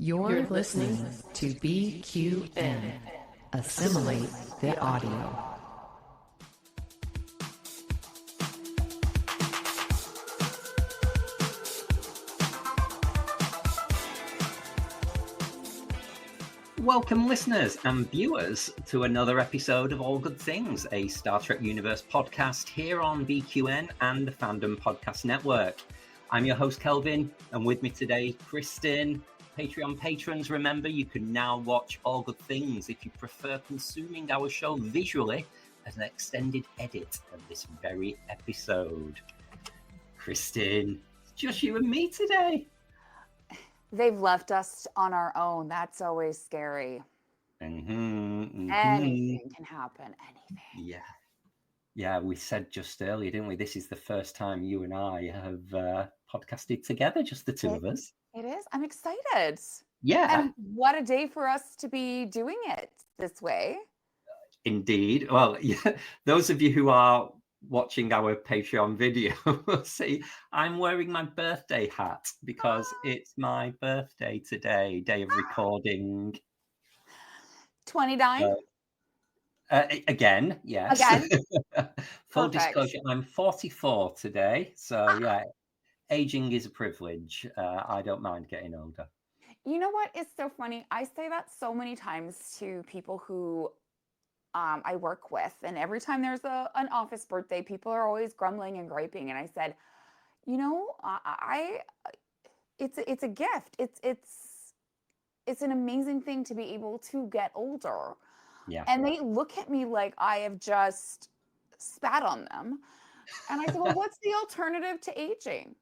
You're listening to BQN. Assimilate the audio. Welcome, listeners and viewers, to another episode of All Good Things, a Star Trek Universe podcast here on BQN and the Fandom Podcast Network. I'm your host, Kelvin, and with me today, Kristin. Patreon patrons, remember, you can now watch All Good Things if you prefer consuming our show visually as an extended edit of this very episode. Kristin, just you and me today. They've left us on our own. That's always scary. Anything can happen. Anything. Yeah, we said just earlier, didn't we? This is the first time you and I have podcasted together, just the two of us. It is. I'm excited. Yeah. And what a day for us to be doing it this way. Indeed. Well, yeah, those of you who are watching our Patreon video see I'm wearing my birthday hat because it's my birthday today, day of recording. 29? Again, yes. Again? Full disclosure, I'm 44 today. So yeah, aging is a privilege. I don't mind getting older. You know what is so funny? I say that so many times to people who I work with, and every time there's an office birthday, people are always grumbling and griping. And I said, you know, it's a gift. It's an amazing thing to be able to get older. Yeah. And they look at me like I have just spat on them. And I said, well, what's the alternative to aging?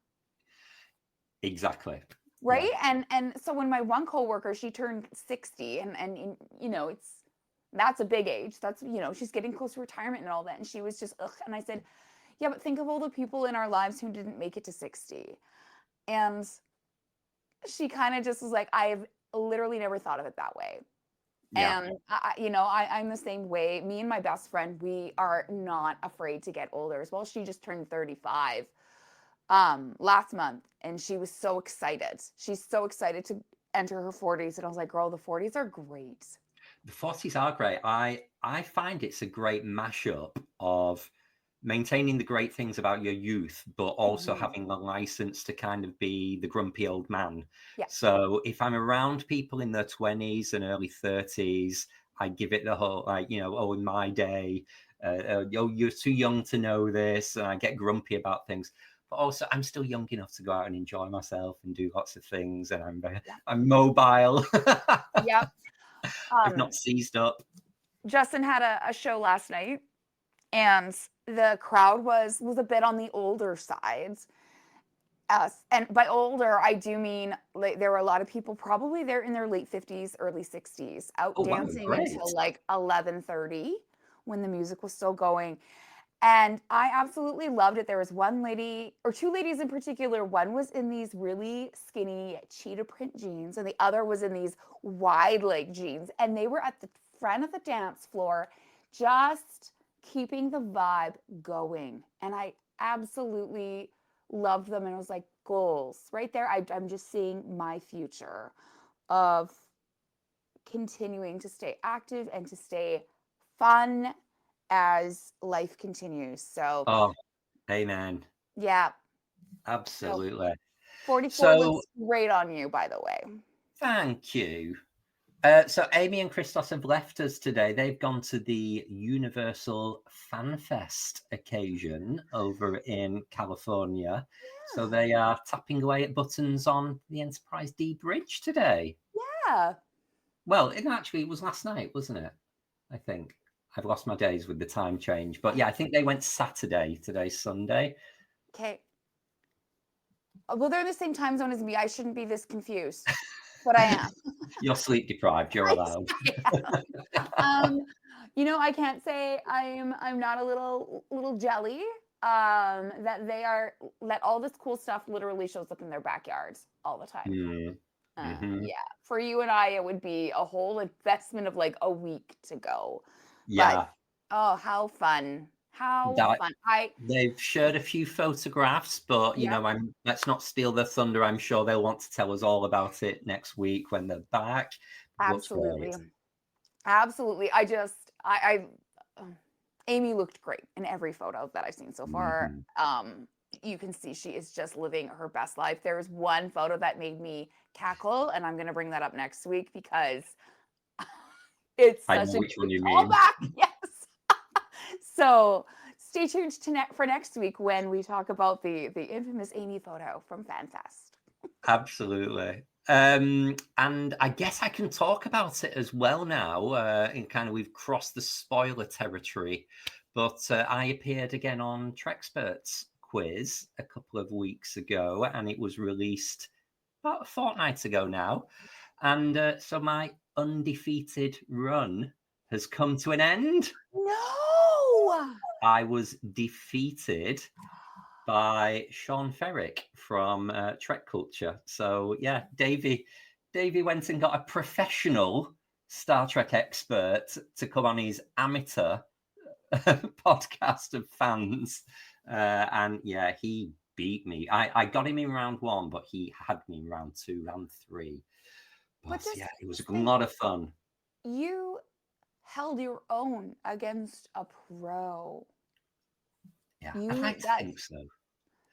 Exactly. Right. Yeah. And so when my one coworker, she turned 60 and you know, that's a big age. That's, you know, she's getting close to retirement and all that. And she was just, ugh. And I said, yeah, but think of all the people in our lives who didn't make it to 60. And she kind of just was like, I've literally never thought of it that way. Yeah. And I'm the same way. Me and my best friend, we are not afraid to get older as well. She just turned 35 last month, and she was so excited. She's so excited to enter her 40s. And I was like, girl, the 40s are great. The 40s are great. I find it's a great mashup of maintaining the great things about your youth, but also having the license to kind of be the grumpy old man. Yeah. So if I'm around people in their 20s and early 30s, I give it the whole, like, you know, in my day, you're too young to know this, and I get grumpy about things. But also, I'm still young enough to go out and enjoy myself and do lots of things, and I'm mobile. Yep. I've not seized up. Justin had a show last night, and the crowd was a bit on the older side. And by older, I do mean like there were a lot of people probably there in their late 50s, early 60s, out dancing until like 11:30 when the music was still going. And I absolutely loved it. There was one lady, or two ladies in particular. One was in these really skinny cheetah print jeans, and the other was in these wide leg jeans. And they were at the front of the dance floor, just keeping the vibe going. And I absolutely loved them. And I was like, goals right there. I'm just seeing my future of continuing to stay active and to stay fun as life continues. So amen. Yeah, absolutely. So, 44 looks great on you, by the way. Thank you. So Amy and Christos have left us today. They've gone to the Universal Fan Fest occasion over in California. Yeah. So they are tapping away at buttons on the Enterprise D bridge today. Yeah. Well, it was last night, wasn't it? I think. I've lost my days with the time change. But yeah, I think they went Saturday. Today's Sunday. Okay. Well, they're in the same time zone as me. I shouldn't be this confused. But I am. You're sleep deprived. You're allowed. You know, I can't say I'm not a little jelly. That all this cool stuff literally shows up in their backyards all the time. Yeah, for you and I, it would be a whole investment of like a week to go. Yeah. But, oh, how fun! How That fun. they've shared a few photographs, but Yeah, let's not steal their thunder. I'm sure they'll want to tell us all about it next week when they're back. Looks absolutely. great. Absolutely. I Amy looked great in every photo that I've seen so far. Mhm. You can see she is just living her best life. There was one photo that made me cackle, and I'm going to bring that up next week because it's I such know a which one good you mean. callback. Yes. So stay tuned for next week when we talk about the infamous Amy photo from FanFest. Absolutely. And I guess I can talk about it as well now. In kind of we've crossed the spoiler territory, but I appeared again on Trexperts quiz a couple of weeks ago, and it was released about a fortnight ago now. And so my undefeated run has come to an end. No. I was defeated by Sean Ferrick from Trek Culture. So yeah, Davey went and got a professional Star Trek expert to come on his amateur podcast of fans, and yeah, he beat me. I got him in round 1, but he had me in round 2, round 3. But But just yeah, it was a think, lot of fun. you held your own against a pro. Yeah, I You like to that think so.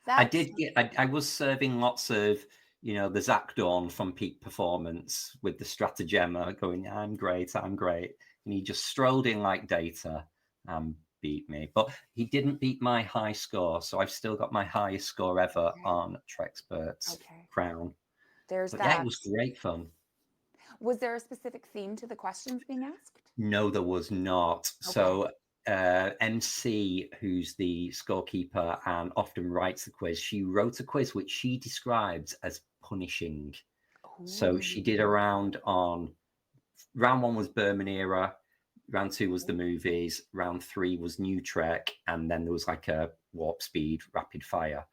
I that's did get. I was serving lots of, the Zach Dawn from Peak Performance with the Stratagemma, going, "I'm great, I'm great," and he just strolled in like Data and beat me. But he didn't beat my high score, so I've still got my highest score ever on Trexpert's okay. crown. There's But yeah, it that. was great fun. Was there a specific theme to the questions being asked? No, there was not. Okay. So MC, who's the scorekeeper and often writes the quiz, she wrote a quiz which she describes as punishing. So she did a Ooh. round on round 1 was Berman era, round 2 was the movies, round 3 was New Trek, and then there was like a warp speed rapid fire.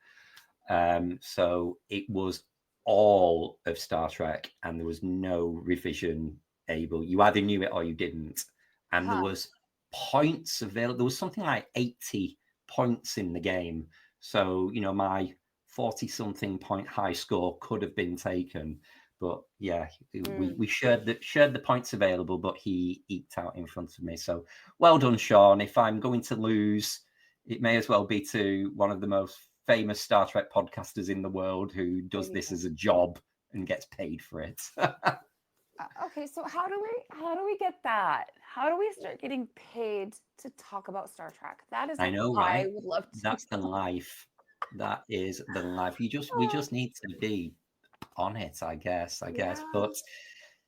So it was all of Star Trek, and there was no revision able. You either knew it or you didn't. And there Huh. was points available. There was something like 80 points in the game. So, my 40-something point high score could have been taken. But yeah, we shared the points available, but he eked out in front of me. So well done, Sean. If I'm going to lose, it may as well be to one of the most famous Star Trek podcasters in the world who does this as a job and gets paid for it. Okay, so how do we get that? How do we start getting paid to talk about Star Trek? That is I what know, I right? would love to That's the know. life. That is the life. We just need to be on it, I guess. Yeah, But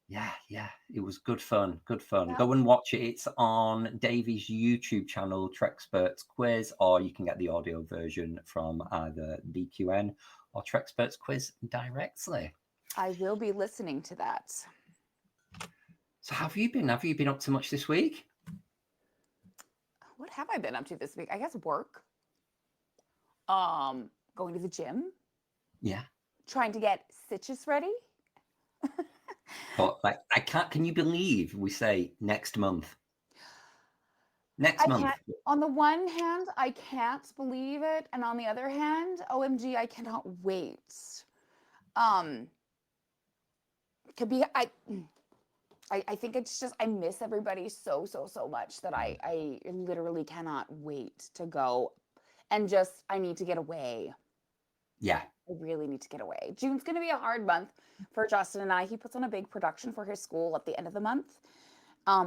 yeah, it was good fun. Good fun. that Go and watch it. It's on Davey's YouTube channel, Trexperts Quiz, or you can get the audio version from either BQN or Trexperts Quiz directly. I will be listening to that. So have you been up to much this week? What have I been up to this week? I guess work. Going to the gym. Yeah. Trying to get stitches ready. But I can't. Can you believe we say next month? Next I month. can't. On the one hand, I can't believe it, and on the other hand, OMG, I cannot wait. Could be I think it's just I miss everybody so much that I literally cannot wait to go, and just I need to get away. Yeah. I really need to get away. June's going to be a hard month for Justin and I. He puts on a big production for his school at the end of the month,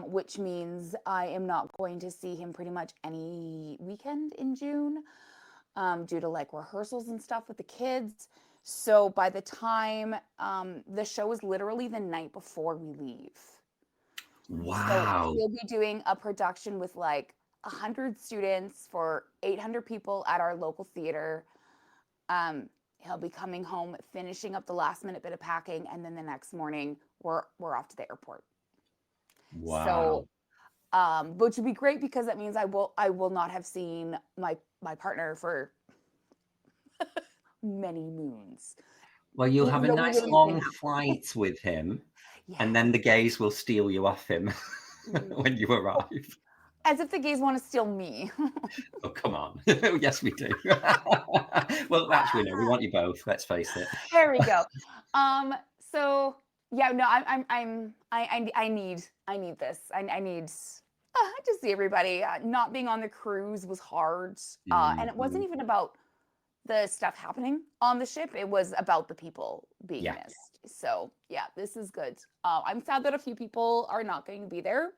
which means I am not going to see him pretty much any weekend in June, due to like rehearsals and stuff with the kids. So by the time the show is literally the night before we leave. Wow. So he'll be doing a production with like 100 students for 800 people at our local theater. He'll be coming home, finishing up the last minute bit of packing, and then the next morning we're off to the airport. Wow. So, which would be great because that means I will not have seen my partner for many moons. Well, you'll have a Even though we nice live in the same long house. flight with him, Yeah. and then the gays will steal you off him when you arrive. As if the gays want to steal me. Oh, come on. Yes, we do. Well, actually, no, we want you both. Let's face it. There we go. So yeah, no, I need this. I need to see everybody. Not being on the cruise was hard, and it wasn't even about the stuff happening on the ship. It was about the people being missed. So yeah, this is good. I'm sad that a few people are not going to be there.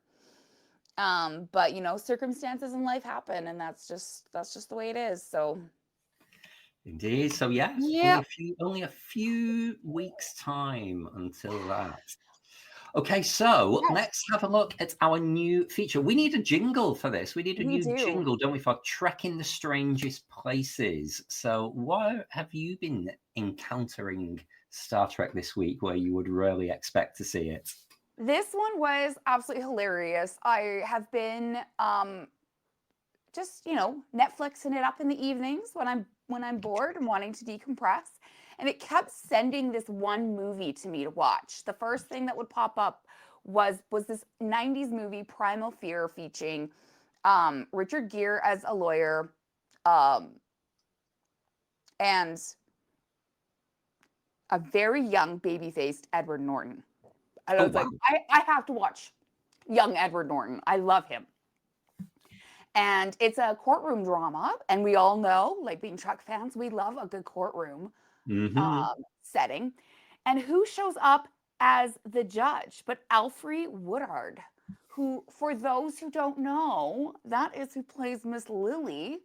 But you know, circumstances in life happen, and that's just the way it is. So indeed. So yeah, only a few weeks time until that. Okay, so let's have a look at our new feature. We need a jingle for this. We need a new jingle, don't we, for Trekking the Strangest Places. So what have you been encountering Star Trek this week where you would really expect to see it? This one was absolutely hilarious. I have been just, you know, Netflixing it up in the evenings when I'm bored and wanting to decompress. And it kept sending this one movie to me to watch. The first thing that would pop up was this 90s movie, Primal Fear, featuring Richard Gere as a lawyer, and a very young baby-faced Edward Norton. I was like, I have to watch young Edward Norton. I love him. And it's a courtroom drama, and we all know, like being Trek fans, we love a good courtroom setting. And who shows up as the judge but Alfre Woodard, who, for those who don't know, that is who plays Miss Lily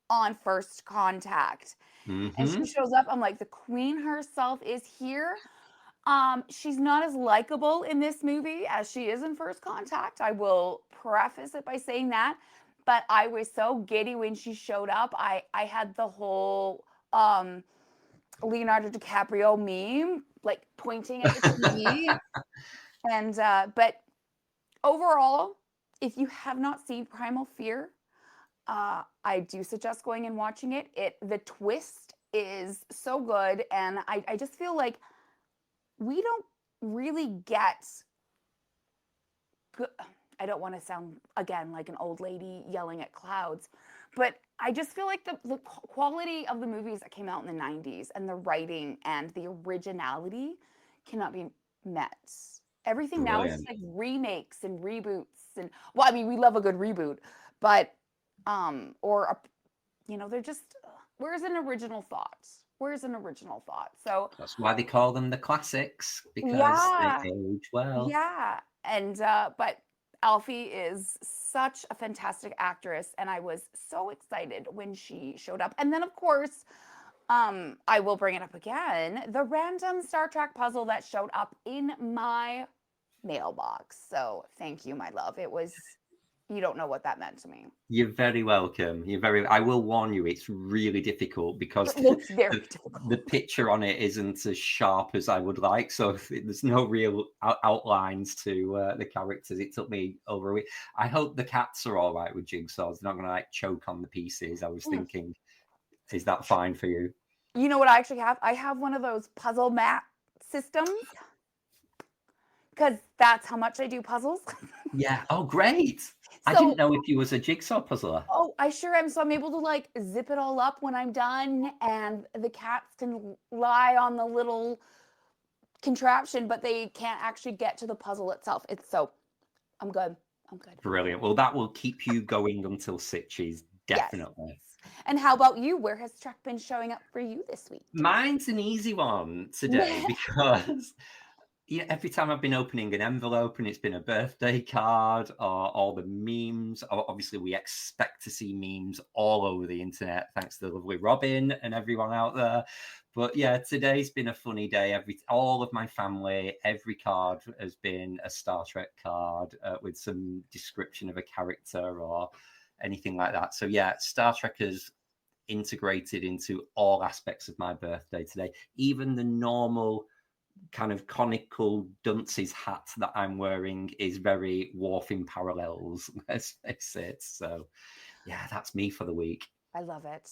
on First Contact. And she shows up. I'm like, the queen herself is here. She's not as likable in this movie as she is in First Contact. I will preface it by saying that. But I was so giddy when she showed up. I had the whole Leonardo DiCaprio meme, like pointing at the TV. And but overall, if you have not seen Primal Fear, I do suggest going and watching it. The twist is so good, and I just feel like we don't really get good. I don't want to sound, again, like an old lady yelling at clouds, but I just feel like the quality of the movies that came out in the 90s and the writing and the originality cannot be met. Everything now is just like remakes and reboots. And, well, I mean, we love a good reboot, but, they're just, where's an original thought? Where's an original thought? So that's why they call them the classics, because they age well. Yeah. And, but Alfie is such a fantastic actress, and I was so excited when she showed up. And then, of course, I will bring it up again, the random Star Trek puzzle that showed up in my mailbox. So thank you, my love. It was, you don't know what that meant to me. You're very welcome. I will warn you, it's really difficult because the picture on it isn't as sharp as I would like. So there's no real outlines to the characters. It took me over a week. I hope the cats are all right with jigsaws. They're not going to like choke on the pieces. I was thinking, is that fine for you? You know what I actually have? I have one of those puzzle mat systems, because that's how much I do puzzles. Yeah. Oh, great. I didn't know if you was a jigsaw puzzler. Oh, I sure am. So I'm able to like zip it all up when I'm done, and the cats can lie on the little contraption, but they can't actually get to the puzzle itself. I'm good. Brilliant. Well, that will keep you going until Sitches, definitely. Yes. And how about you? Where has Trek been showing up for you this week? Mine's an easy one today because every time I've been opening an envelope and it's been a birthday card or all the memes, obviously we expect to see memes all over the internet, thanks to the lovely Robin and everyone out there. But yeah, today's been a funny day. All of my family, every card has been a Star Trek card with some description of a character or anything like that. So yeah, Star Trek has integrated into all aspects of my birthday today. Even the normal kind of conical dunce's hat that I'm wearing is very Wharfing Parallels, let's face it. So yeah, that's me for the week. I love it.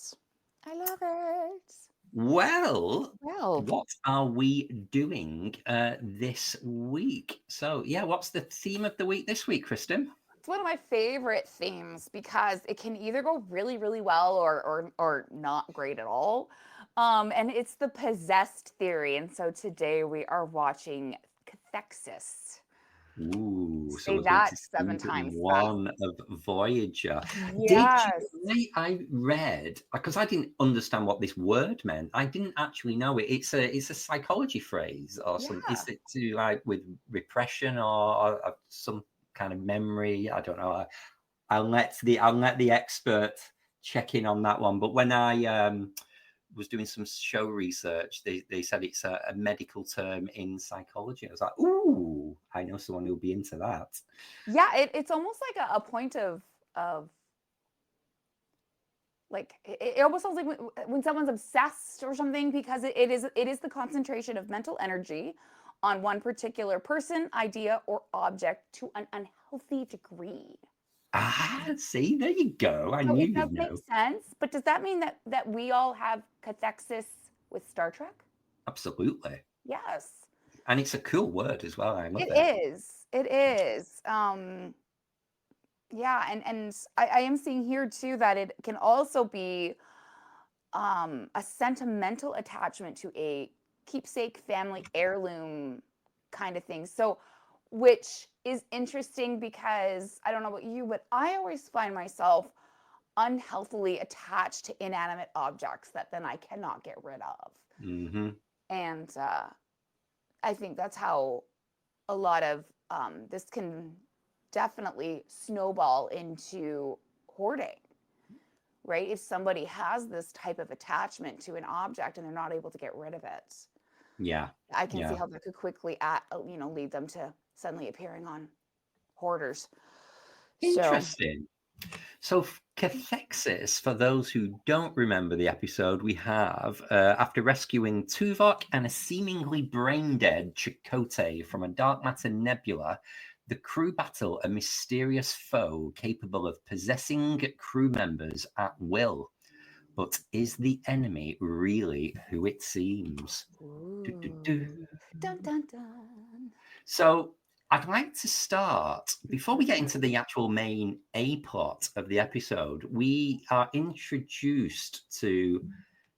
Well, what are we doing this week? So yeah, what's the theme of the week this week, Kristin? It's one of my favorite themes because it can either go really, really well or not great at all. And it's the possessed theory. And so today we are watching Cathexis. Ooh, so Say we're going that to 7 season times fast. 1 of Voyager. Did Yes. you? I read, because I didn't understand what this word meant. I didn't actually know it. It's a psychology phrase or something. Yeah. Is it to like with repression or some kind of memory? I don't know. I'll let the expert check in on that one. But when I was doing some show research, they said it's a medical term in psychology. I was like, ooh, I know someone who'll be into that. Yeah, it's almost like a point of like it almost sounds like when someone's obsessed or something, because it is the concentration of mental energy on one particular person, idea, or object to an unhealthy degree. See, there you go. I So knew it does you'd make know. sense, but does that mean that we all have cathexis with Star Trek? Absolutely. Yes. And it's a cool word as well. I love it. It is. It is. Yeah, and I am seeing here too that it can also be a sentimental attachment to a keepsake family heirloom kind of thing. So, which is interesting because I don't know about you, but I always find myself unhealthily attached to inanimate objects that then I cannot get rid of. Mm-hmm. And I think that's how a lot of this can definitely snowball into hoarding, right? If somebody has this type of attachment to an object and they're not able to get rid of it, Yeah. I can see how that could quickly lead them to suddenly appearing on hoarders. Interesting. So Cathexis, for those who don't remember the episode, we have, after rescuing Tuvok and a seemingly brain-dead Chakotay from a dark matter nebula, the crew battle a mysterious foe capable of possessing crew members at will. But is the enemy really who it seems? Dun, dun, dun. So I'd like to start, before we get into the actual main A-plot of the episode, we are introduced to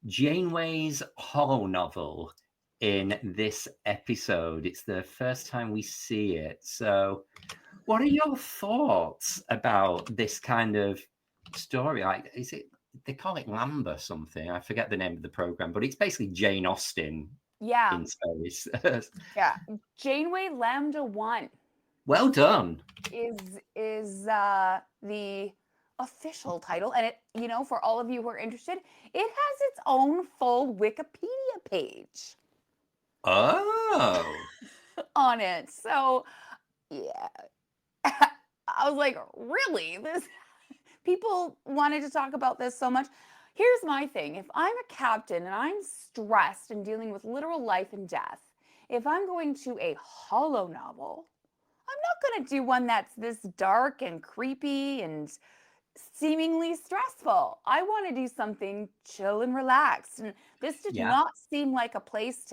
Janeway's holonovel in this episode. It's the first time we see it. So what are your thoughts about this kind of story? Like, is it, they call it Lambda something? I forget the name of the program, but it's basically Jane Austen in space. Yeah. Janeway Lambda 1 Well done. is the official title, and it, for all of you who are interested, it has its own full Wikipedia page. Oh. On it. So, yeah. I was like, really? This people wanted to talk about this so much. Here's my thing. If I'm a captain and I'm stressed and dealing with literal life and death, if I'm going to a holonovel, I'm not going to do one that's this dark and creepy and seemingly stressful. I want to do something chill and relaxed. And this did not seem like a place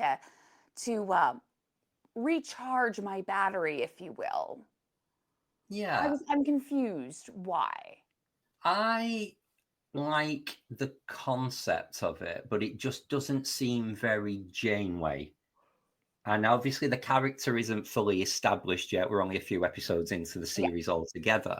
to recharge my battery, if you will. Yeah. I'm confused. Why? I like the concept of it, but it just doesn't seem very Janeway. And obviously the character isn't fully established yet. We're only a few episodes into the series altogether.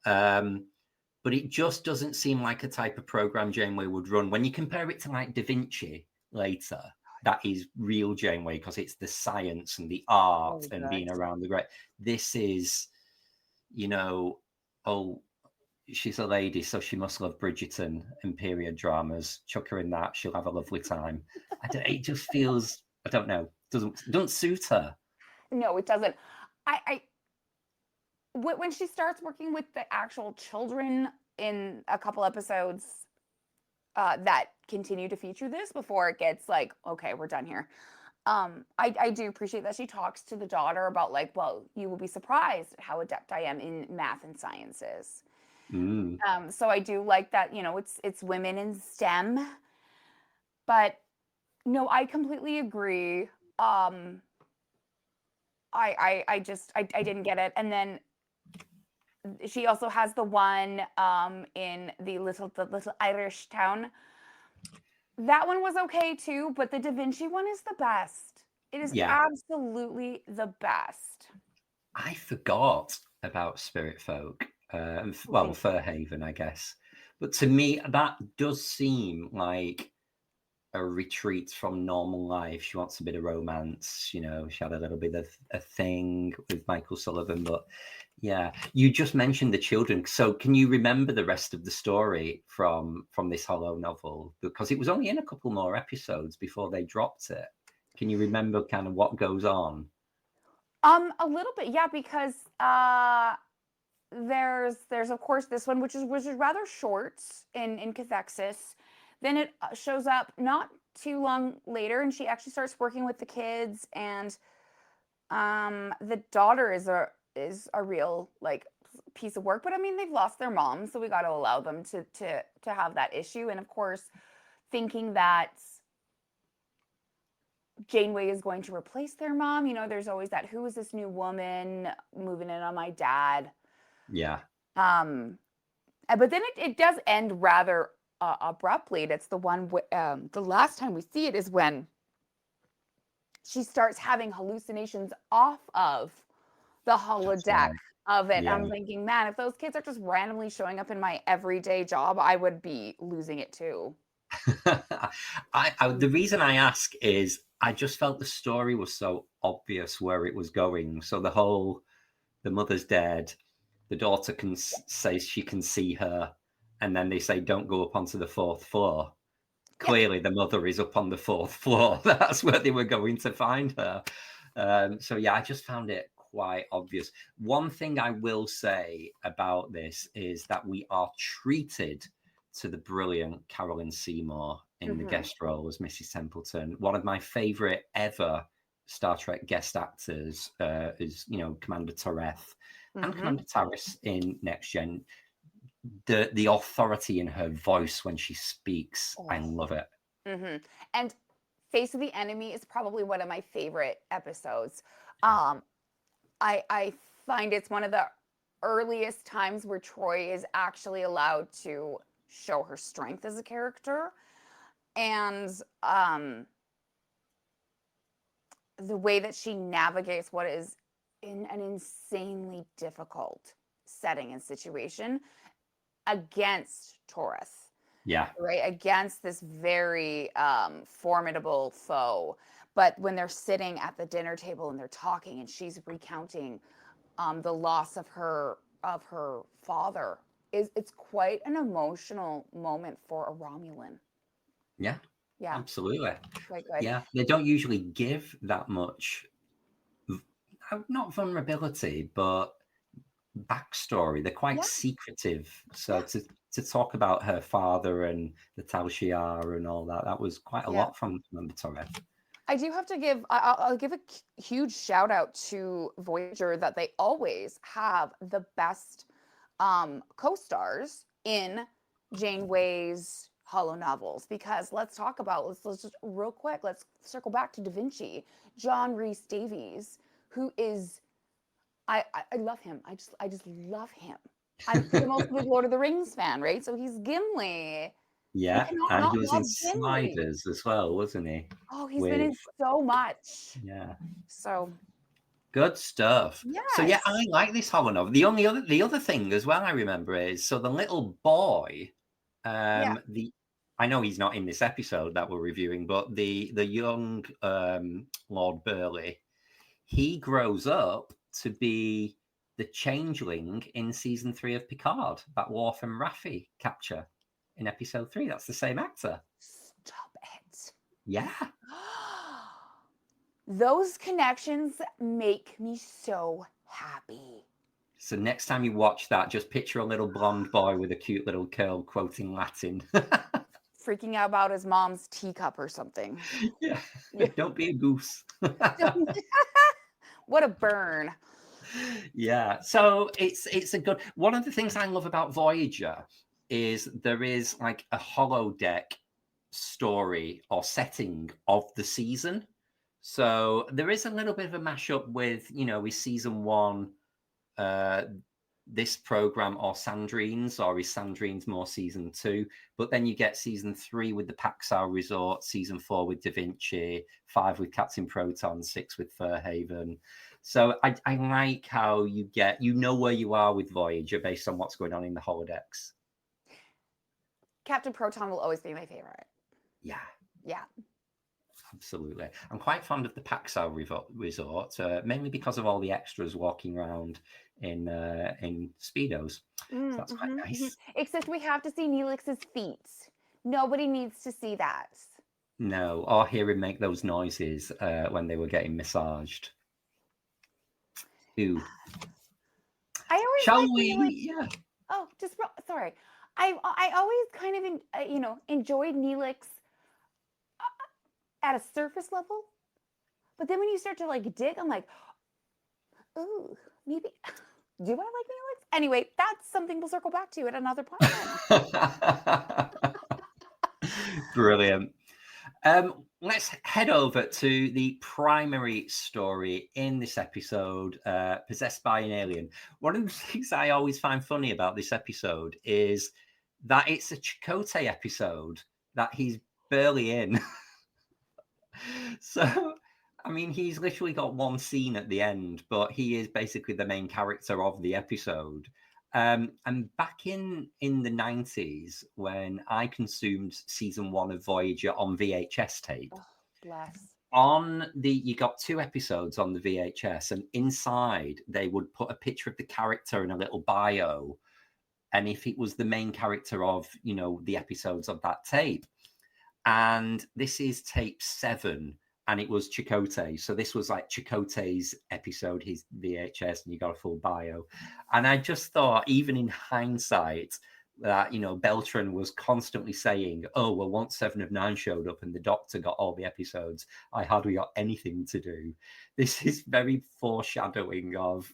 But it just doesn't seem like a type of program Janeway would run. When you compare it to like Da Vinci later, that is real Janeway because it's the science and the art and being around the great. This is, she's a lady, so she must love Bridgerton and period dramas. Chuck her in that, she'll have a lovely time. It just feels, I don't know, doesn't suit her. No, it doesn't. When she starts working with the actual children in a couple episodes that continue to feature this before it gets like, okay, we're done here. I do appreciate that she talks to the daughter about like, well, you will be surprised at how adept I am in math and sciences. So I do like that, it's women in STEM. But no, I completely agree. I didn't get it. And then she also has the one in the little Irish town. That one was okay too, but the Da Vinci one is the best. It is absolutely the best. I forgot about Spirit Folk. Well, Fairhaven, I guess. But to me, that does seem like a retreat from normal life. She wants a bit of romance. You know, she had a little bit of a thing with Michael Sullivan. But yeah, you just mentioned the children. So can you remember the rest of the story from this holonovel? Because it was only in a couple more episodes before they dropped it. Can you remember kind of what goes on? A little bit, yeah, because there's of course this one which is rather short in Cathexis. Then it shows up not too long later, and she actually starts working with the kids, and the daughter is a real like piece of work. But I mean, they've lost their mom, so we got to allow them to have that issue. And of course, thinking that Janeway is going to replace their mom. You know, there's always that, who is this new woman moving in on my dad? Yeah. But then it does end rather abruptly. It's the one, the last time we see it is when she starts having hallucinations off of the holodeck of it. Yeah. I'm thinking, man, if those kids are just randomly showing up in my everyday job, I would be losing it too. The reason I ask is I just felt the story was so obvious where it was going. So the mother's dead, the daughter says she can see her, and then they say don't go up onto the 4th floor. Clearly the mother is up on the 4th floor. That's where they were going to find her. So yeah, I just found it quite obvious. One thing I will say about this is that we are treated to the brilliant Carolyn Seymour in the guest role as Mrs. Templeton. One of my favorite ever Star Trek guest actors is, you know, Commander Toreth and Commander Taris in Next Gen. The authority in her voice when she speaks, I love it. And Face of the Enemy is probably one of my favorite episodes. I find it's one of the earliest times where Troy is actually allowed to show her strength as a character, and the way that she navigates what is in an insanely difficult setting and situation against Taurus. Yeah. Right, against this very formidable foe. But when they're sitting at the dinner table and they're talking, and she's recounting the loss of her father, it's quite an emotional moment for a Romulan. Yeah. Yeah. Absolutely. Quite good. Yeah. They don't usually give that much, not vulnerability, but backstory. They're quite secretive. So to talk about her father and the Tal Shiar and all that was quite a lot from Commander Toreth. I do have to give, I'll give a huge shout out to Voyager that they always have the best co-stars in Janeway's holonovels, because let's talk about, let's just real quick, let's circle back to Da Vinci. John Rhys Davies, who is, I love him. I just love him. I'm also a big Lord of the Rings fan, right? So he's Gimli. Yeah, and he was in Sliders as well, wasn't he? Oh, he's been in so much. Yeah. So good stuff. Yes. So yeah, I like this holonovel. The other thing as well I remember is, so the little boy, I know he's not in this episode that we're reviewing, but the young Lord Burleigh, he grows up to be the changeling in season 3 of Picard, that Worf and Raffi capture in episode 3. That's the same actor. Stop it. Yeah. Those connections make me so happy. So next time you watch that, just picture a little blonde boy with a cute little curl quoting Latin. Freaking out about his mom's teacup or something. Yeah. Don't be a goose. What a burn. Yeah. So it's a good, one of the things I love about Voyager is there is like a holodeck story or setting of the season. So there is a little bit of a mashup with, you know, with season 1, this program or Sandrines, or is Sandrines more season 2? But then you get season 3 with the Paxau Resort, season 4 with Da Vinci, 5 with Captain Proton, 6 with Fairhaven. So I like how you know where you are with Voyager based on what's going on in the holodecks. Captain Proton will always be my favorite. Yeah. Yeah. Absolutely. I'm quite fond of the Paxau Resort, mainly because of all the extras walking around in Speedos. So that's quite nice. Except we have to see Neelix's feet. Nobody needs to see that. No, or hear him make those noises when they were getting massaged. Ooh. I always Shall like we? Neelix. Yeah. Oh, sorry. I always kind of enjoyed Neelix at a surface level, but then when you start to like dig, I'm like, ooh, maybe do I like Neelix? Anyway, that's something we'll circle back to at another podcast. Brilliant. Let's head over to the primary story in this episode, Possessed by an Alien. One of the things I always find funny about this episode is that it's a Chakotay episode that he's barely in. So, I mean, he's literally got one scene at the end, but he is basically the main character of the episode. And back in the 90s, when I consumed season 1 of Voyager on VHS tape, you got 2 episodes on the VHS, and inside they would put a picture of the character in a little bio, and if it was the main character of the episodes of that tape. And this is tape 7, and it was Chakotay. So this was like Chakotay's episode, his VHS, and you got a full bio. And I just thought, even in hindsight, that Beltran was constantly saying, "Oh, well, once 7 of 9 showed up and the Doctor got all the episodes, I hardly got anything to do." This is very foreshadowing of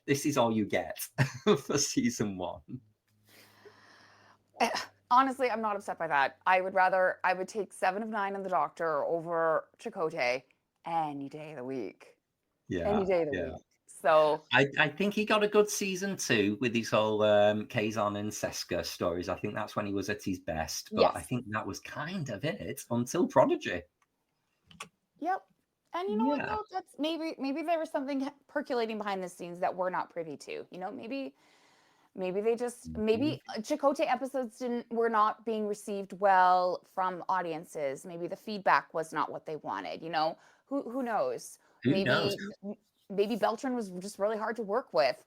this is all you get for season 1. Honestly, I'm not upset by that. I would take 7 of 9 and the Doctor over Chakotay any day of the week. Yeah. Any day of the week. So I think he got a good season 2 with his whole Kazon and Seska stories. I think that's when he was at his best. But yes. I think that was kind of it until Prodigy. Yep. And you know what? No, that's maybe there was something percolating behind the scenes that we're not privy to. Maybe they just Chakotay episodes were not being received well from audiences. Maybe the feedback was not what they wanted. Who knows? Maybe Beltran was just really hard to work with.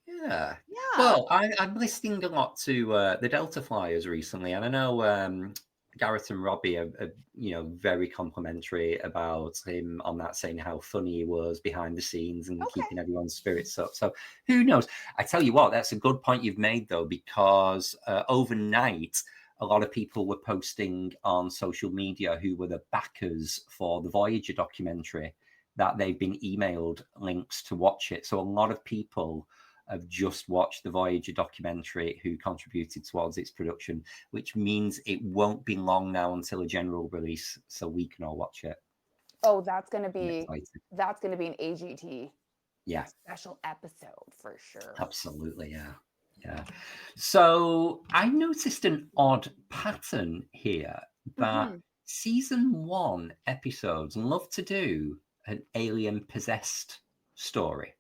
Yeah. Well, I'm listening a lot to the Delta Flyers recently, and I know Gareth and Robbie are very complimentary about him on that, saying how funny he was behind the scenes and keeping everyone's spirits up. So who knows? I tell you what, that's a good point you've made, though, because overnight, a lot of people were posting on social media who were the backers for the Voyager documentary, that they've been emailed links to watch it. So a lot of people have just watched the Voyager documentary who contributed towards its production, which means it won't be long now until a general release, so we can all watch it. Oh, that's going to be an AGT special episode for sure. Absolutely, yeah. So I noticed an odd pattern here that season 1 episodes love to do an alien possessed story.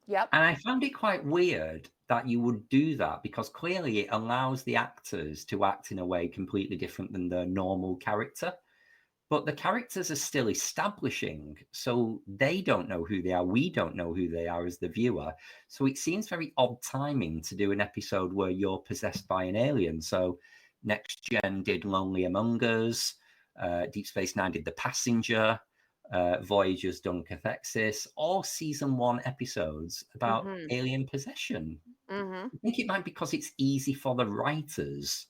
Yep. And I found it quite weird that you would do that, because clearly it allows the actors to act in a way completely different than their normal character. But the characters are still establishing, so they don't know who they are. We don't know who they are as the viewer. So it seems very odd timing to do an episode where you're possessed by an alien. So Next Gen did Lonely Among Us, Deep Space Nine did The Passenger, Voyager's done Cathexis, all season 1 episodes about alien possession. I think it might be because it's easy for the writers,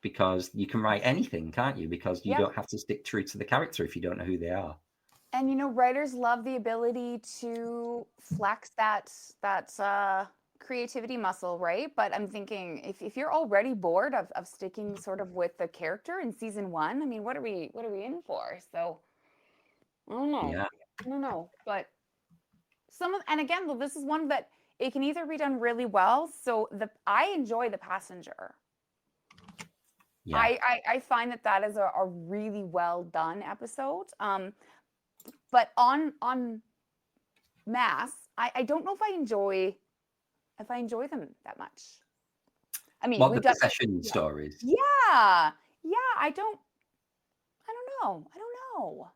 because you can write anything, can't you? Because you don't have to stick true to the character if you don't know who they are. And writers love the ability to flex that creativity muscle, right? But I'm thinking, if you're already bored of sticking sort of with the character in season 1, I mean, what are we in for? So I don't know. Yeah. I don't know. But and again, this is one that it can either be done really well. So I enjoy The Passenger. Yeah. I find that is a really well done episode. But on Mass, I don't know if I enjoy them that much. I mean, What, we've the done possession stories? Yeah, I don't know. Well,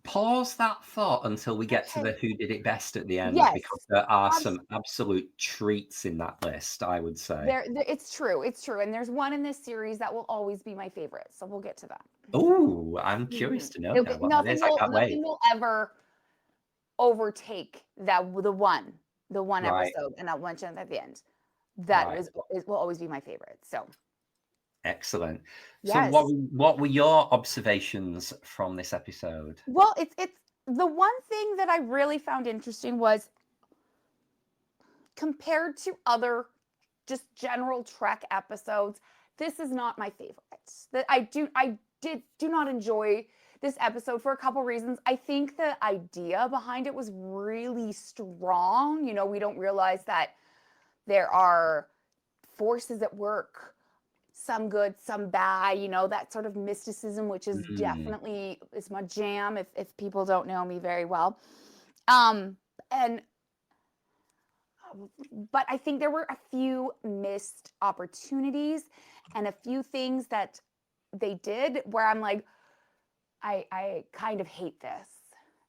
Pause that thought until we get to the who did it best at the end, Yes, because there are some absolute treats in that list, I would say. it's true, and there's one in this series that will always be my favorite. So we'll get to that. Oh, I'm curious to know now what that is. I can't wait. Nothing will ever overtake the one Right. episode, and I'll mention at the end. That will always be my favorite. So excellent. Yes. So what were your observations from this episode? Well, it's the one thing that I really found interesting was, compared to other just general Trek episodes, this is not my favorite. That I do not enjoy this episode for a couple reasons. I think the idea behind it was really strong. You know, we don't realize that there are forces at work, some good, some bad, you know, that sort of mysticism, which is definitely is my jam if people don't know me very well. But I think there were a few missed opportunities and a few things that they did where I'm like, I kind of hate this.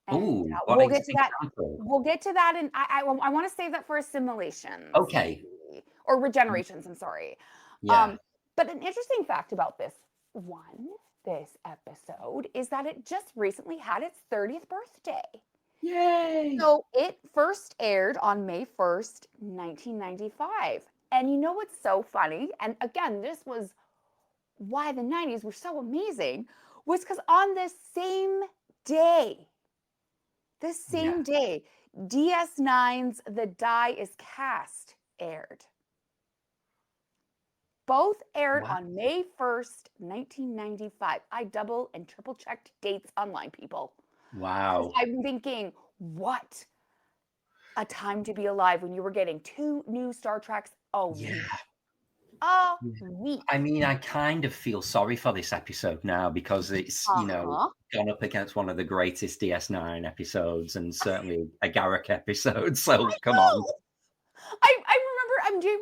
And we'll get to that. We'll get to that, and I want to save that for Assimilations. Okay. Maybe. Or Regenerations, I'm sorry. Yeah. But an interesting fact about this episode is that it just recently had its 30th birthday. Yay! So it first aired on May 1st, 1995. And you know what's so funny? And again, this was why the 90s were so amazing, was because on this same day, DS9's The Die is Cast aired. Both aired on May 1st, 1995. I double and triple checked dates online, people. Wow. I'm thinking, what a time to be alive when you were getting 2 new Star Treks a week. A week. I mean, I kind of feel sorry for this episode now because it's, you know, gone up against one of the greatest DS9 episodes and certainly a Garak episode. So come on. I remember I'm doing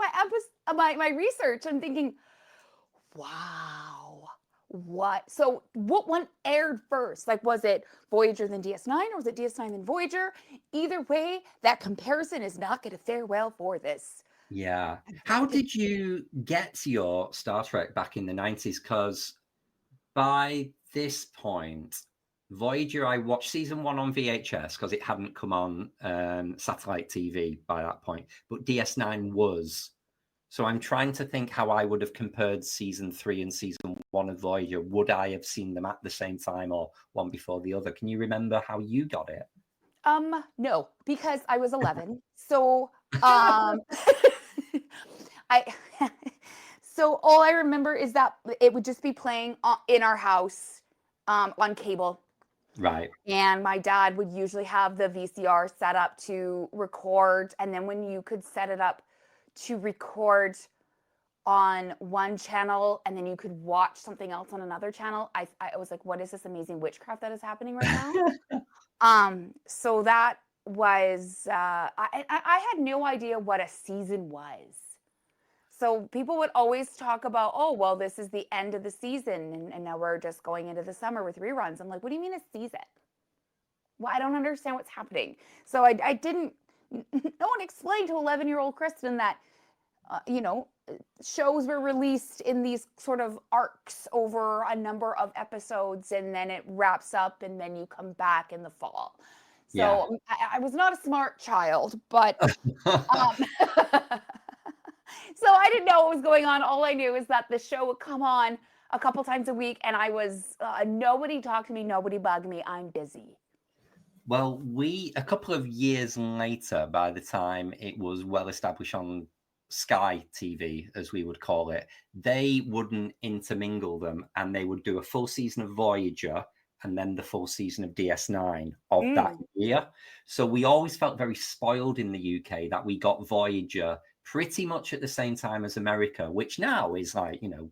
my research and thinking, wow, what? So what one aired first? Like, was it Voyager then DS9, or was it DS9 then Voyager? Either way, that comparison is not going to fare well for this. Yeah. How did you get to your Star Trek back in the 90s? Because by this point, Voyager, I watched season 1 on VHS because it hadn't come on satellite TV by that point, but DS9 was. So I'm trying to think how I would have compared season 3 and season 1 of Voyager. Would I have seen them at the same time or one before the other? Can you remember how you got it? No, because I was 11. So so all I remember is that it would just be playing in our house on cable. Right. And my dad would usually have the VCR set up to record. And then when you could set it up to record on one channel and then you could watch something else on another channel, I was like, what is this amazing witchcraft that is happening right now? So that was, I had no idea what a season was. So people would always talk about, oh, well, this is the end of the season and now we're just going into the summer with reruns. I'm like, what do you mean a season? Well, I don't understand what's happening. So I didn't, no one explained to 11-year-old Kristin that, you know, shows were released in these sort of arcs over a number of episodes and then it wraps up and then you come back in the fall. So I was not a smart child, but so I didn't know what was going on. All I knew is that the show would come on a couple times a week and I was, nobody talked to me, nobody bugged me, I'm busy. Well, a couple of years later, by the time it was well established on Sky TV, as we would call it, they wouldn't intermingle them and they would do a full season of Voyager and then the full season of DS9 of that year. So we always felt very spoiled in the UK that we got Voyager pretty much at the same time as America, which now is like, you know,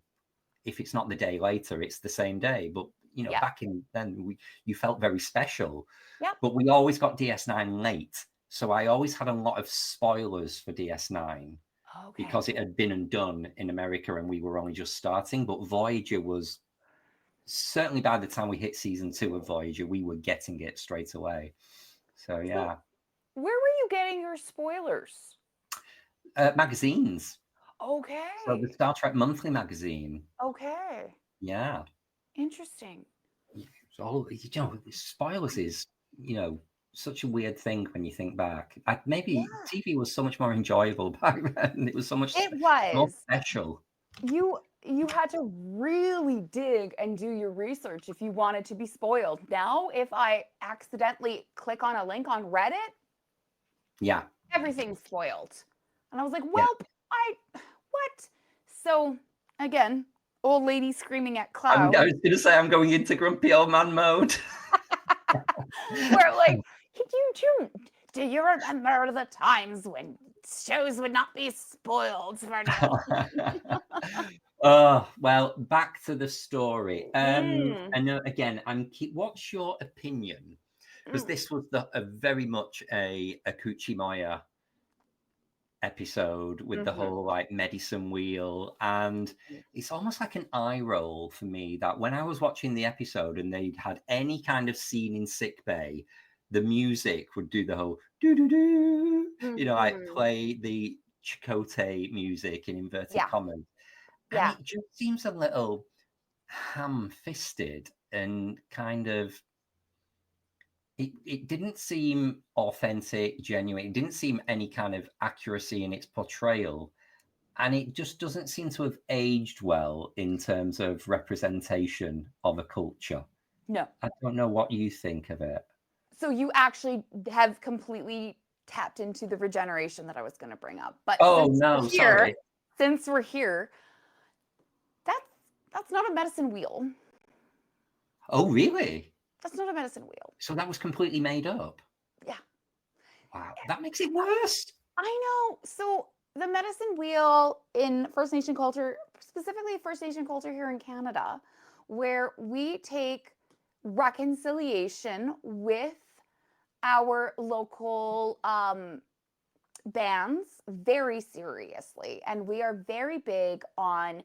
if it's not the day later, it's the same day. But, you know, back in then, you felt very special. Yeah. But we always got DS9 late. So I always had a lot of spoilers for DS9 because it had been and done in America and we were only just starting. But Voyager was certainly, by the time we hit season 2 of Voyager, we were getting it straight away. So, yeah. So where were you getting your spoilers? Magazines. Okay. So the Star Trek Monthly magazine. Okay. Yeah. Interesting. So, you know, spoilers is, you know, such a weird thing when you think back. Maybe TV was so much more enjoyable back then. It was so much more special. You had to really dig and do your research if you wanted to be spoiled. Now, if I accidentally click on a link on Reddit, everything's spoiled. And I was like, well, what? So again, old lady screaming at cloud. I was going to say I'm going into grumpy old man mode. We're like, do you remember the times when shows would not be spoiled for now? Well, back to the story. And again, what's your opinion? Because this was very much a Kuchimoya episode with the whole like medicine wheel, and it's almost like an eye roll for me that when I was watching the episode and they'd had any kind of scene in sickbay, the music would do the whole do, you know, like play the Chakotay music in inverted commas. And it just seems a little ham-fisted and kind of it didn't seem authentic, genuine. It didn't seem any kind of accuracy in its portrayal. And it just doesn't seem to have aged well in terms of representation of a culture. No. I don't know what you think of it. So you actually have completely tapped into the regeneration that I was going to bring up. But since we're here, that's not a medicine wheel. Oh, really? That's not a medicine wheel. So that was completely made up? Yeah. Wow, that makes it worse. I know. So the medicine wheel in First Nation culture, specifically First Nation culture here in Canada, where we take reconciliation with our local bands very seriously. And we are very big on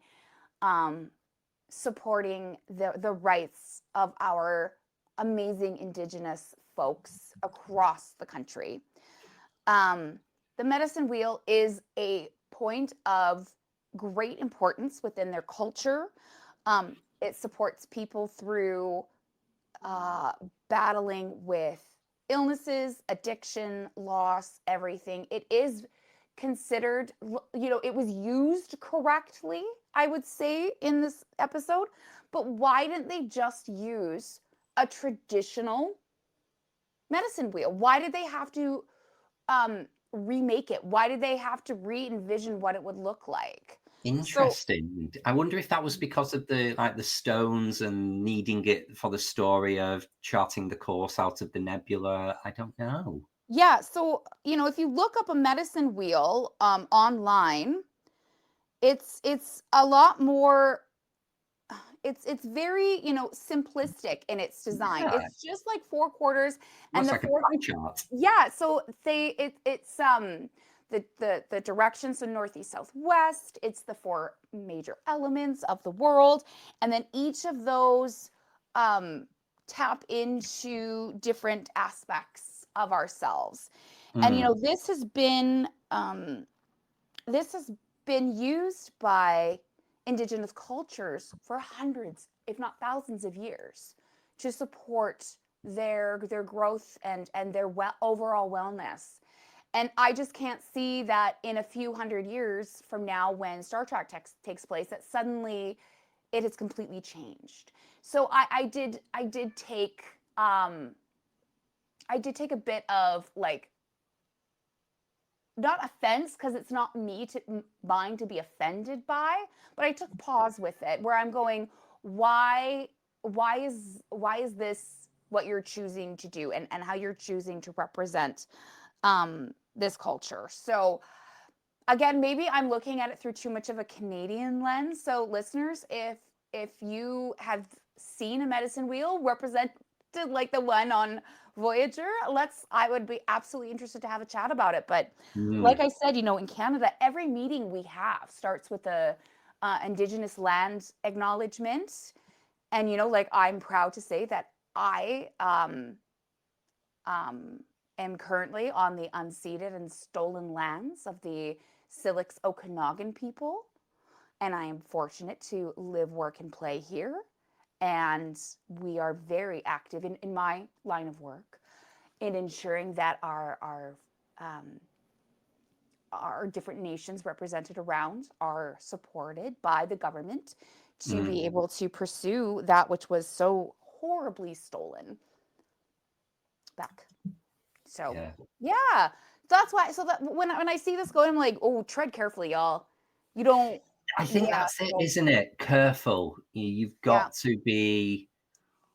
supporting the rights of our amazing Indigenous folks across the country. The medicine wheel is a point of great importance within their culture. It supports people through battling with illnesses, addiction, loss, everything. It is considered, you know, it was used correctly, I would say, in this episode. But why didn't they just use a traditional medicine wheel? Why did they have to remake it? Why did they have to re-envision what it would look like? Interesting. I wonder if that was because of the stones and needing it for the story of charting the course out of the nebula. I don't know. Yeah, so you know, if you look up a medicine wheel online, it's a lot more. It's very, you know, simplistic in its design. Yeah. It's just like 4 quarters and the like a pie chart. Yeah, so it's the directions, so north, east, south, west. It's the 4 major elements of the world, and then each of those tap into different aspects of ourselves. And you know, this has been used by Indigenous cultures for hundreds, if not thousands of years, to support their growth and their overall wellness. And I just can't see that in a few hundred years from now, when Star Trek takes place, that suddenly it has completely changed. So I did take a bit of like, not offense, because it's not mine to be offended by, but I took pause with it, where I'm going, why is this what you're choosing to do, and how you're choosing to represent this culture. So again, maybe I'm looking at it through too much of a Canadian lens. So listeners, if you have seen a medicine wheel represented like the one on Voyager, I would be absolutely interested to have a chat about it. But like I said, in Canada, every meeting we have starts with a Indigenous land acknowledgement. And, like, I'm proud to say that I am currently on the unceded and stolen lands of the Syilx Okanagan people. And I am fortunate to live, work, and play here. And we are very active in my line of work in ensuring that our different nations represented around are supported by the government to be able to pursue that which was so horribly stolen back. So yeah. That's why. So that when I see this going, I'm like, oh, tread carefully, y'all. You don't. I think that's it, isn't it? Careful. You've got to be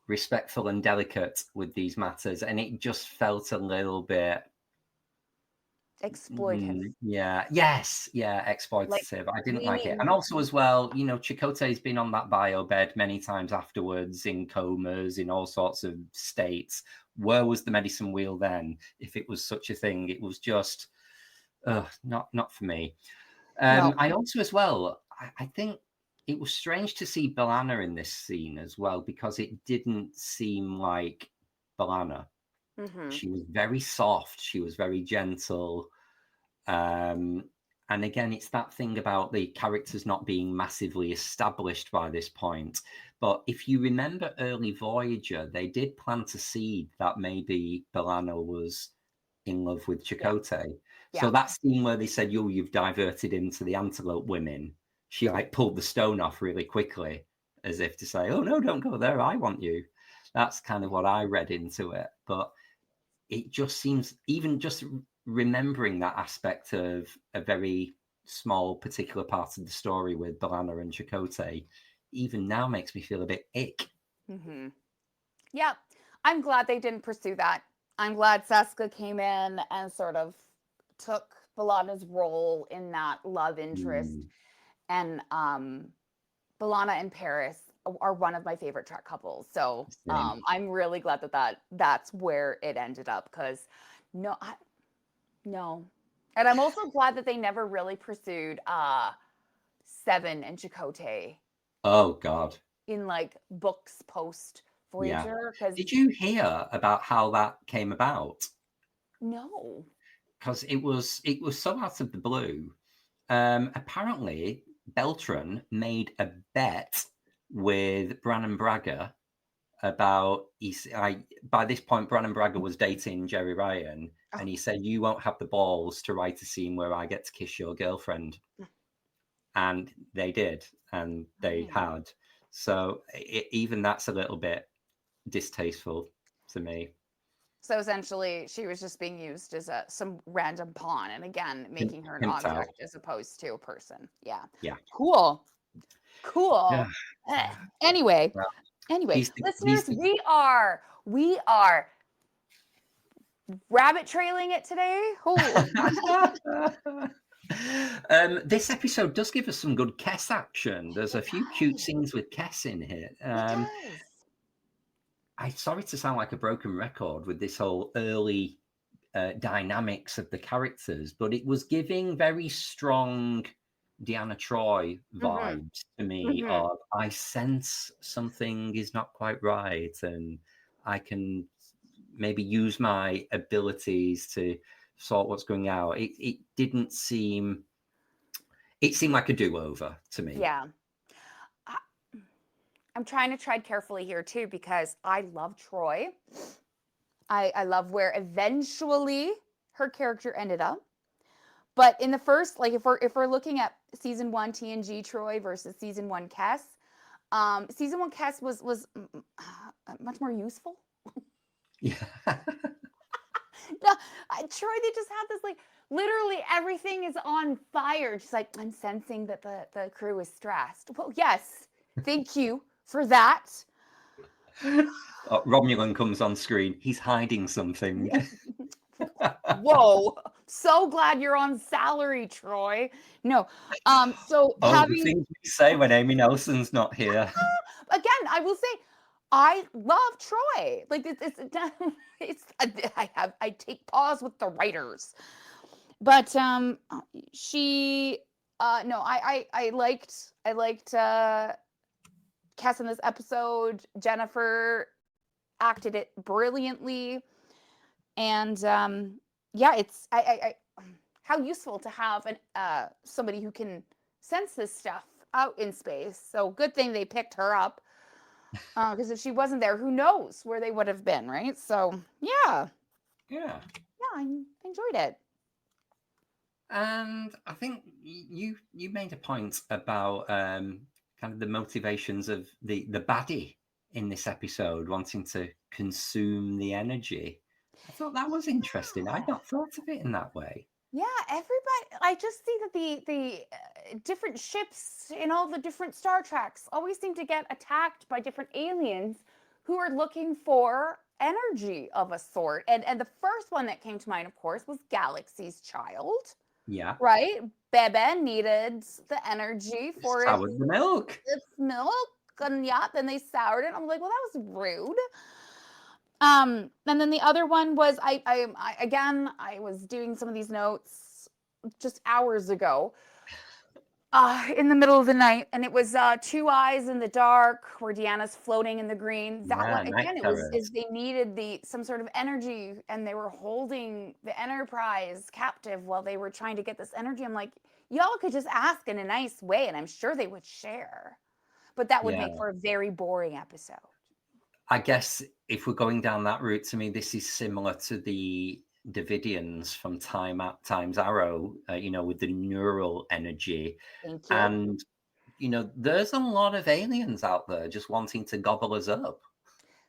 respectful and delicate with these matters, and it just felt a little bit exploitative. Exploitative. I didn't like it. And also as well, Chakotay's been on that bio bed many times afterwards, in comas, in all sorts of states. Where was the medicine wheel then? If it was such a thing, it was just not for me. No. I also as well, I think it was strange to see B'Elanna in this scene as well, because it didn't seem like B'Elanna. She was very soft. She was very gentle. And again, it's that thing about the characters not being massively established by this point. But if you remember early Voyager, they did plant a seed that maybe B'Elanna was in love with Chakotay. Yeah. So that scene where they said, you've diverted into the antelope women, she pulled the stone off really quickly, as if to say, oh, no, don't go there. I want you. That's kind of what I read into it. But it just seems, even just remembering that aspect of a very small particular part of the story with B'Elanna and Chakotay, even now makes me feel a bit ick. Yeah, I'm glad they didn't pursue that. I'm glad Seska came in and sort of took B'Elanna's role in that love interest. And B'Elanna and Paris are one of my favorite Trek couples. So I'm really glad that's where it ended up, because no. And I'm also glad that they never really pursued Seven and Chakotay. Oh, God. In books post Voyager. Yeah. Did you hear about how that came about? No. Because it was so out of the blue. Apparently, Beltran made a bet with Brannon Braga about, by this point, Brannon Braga was dating Jerry Ryan, and he said, you won't have the balls to write a scene where I get to kiss your girlfriend. And they did, and they had. So even that's a little bit distasteful to me. So essentially, she was just being used as some random pawn, and again, making her an object as opposed to a person. Yeah. Cool. Yeah. Anyway, listeners, we are rabbit trailing it today. This episode does give us some good Kes action. There's a few cute scenes with Kes in here. I'm sorry to sound like a broken record with this whole early dynamics of the characters, but it was giving very strong Deanna Troi vibes to me of, I sense something is not quite right, and I can maybe use my abilities to sort what's going out. It didn't seem, it seemed like a do-over to me. Yeah. I'm trying to tread carefully here too, because I love Troi. I love where eventually her character ended up. But in the first, if we're looking at season 1 TNG Troi versus season 1 Kes, season 1 Kes was much more useful. Yeah. No, Troi, they just had this literally everything is on fire. Just I'm sensing that the crew is stressed. Well, yes, thank you for that. Romulan comes on screen. He's hiding something. Whoa. So glad you're on salary, Troy. No. So The things we say when Amy Nelson's not here. Again, I will say I love Troy. Like I take pause with the writers. But she no, I liked Cass in this episode. Jennifer acted it brilliantly. And yeah, it's I how useful to have somebody who can sense this stuff out in space. So good thing they picked her up, because if she wasn't there, who knows where they would have been, right? So yeah, I enjoyed it. And I think you made a point about kind of the motivations of the baddie in this episode wanting to consume the energy. I thought that was interesting. I'd not thought of it in that way. Yeah, everybody. I just see that the different ships in all the different Star Treks always seem to get attacked by different aliens who are looking for energy of a sort. And the first one that came to mind, of course, was Galaxy's Child. Yeah. Right? Bebe needed the energy for soured the milk. Its milk. And yeah, then they soured it. I'm like, well, that was rude. And then the other one was I again, I was doing some of these notes just hours ago, in the middle of the night, and it was Two Eyes in the Dark, where Deanna's floating in the green. That one again, it was is they needed some sort of energy, and they were holding the Enterprise captive while they were trying to get this energy. I'm like, y'all could just ask in a nice way, and I'm sure they would share, but that would make for a very boring episode. I guess if we're going down that route, to me, this is similar to the Davidians from Time's Arrow, with the neural energy. Thank you. And, there's a lot of aliens out there just wanting to gobble us up.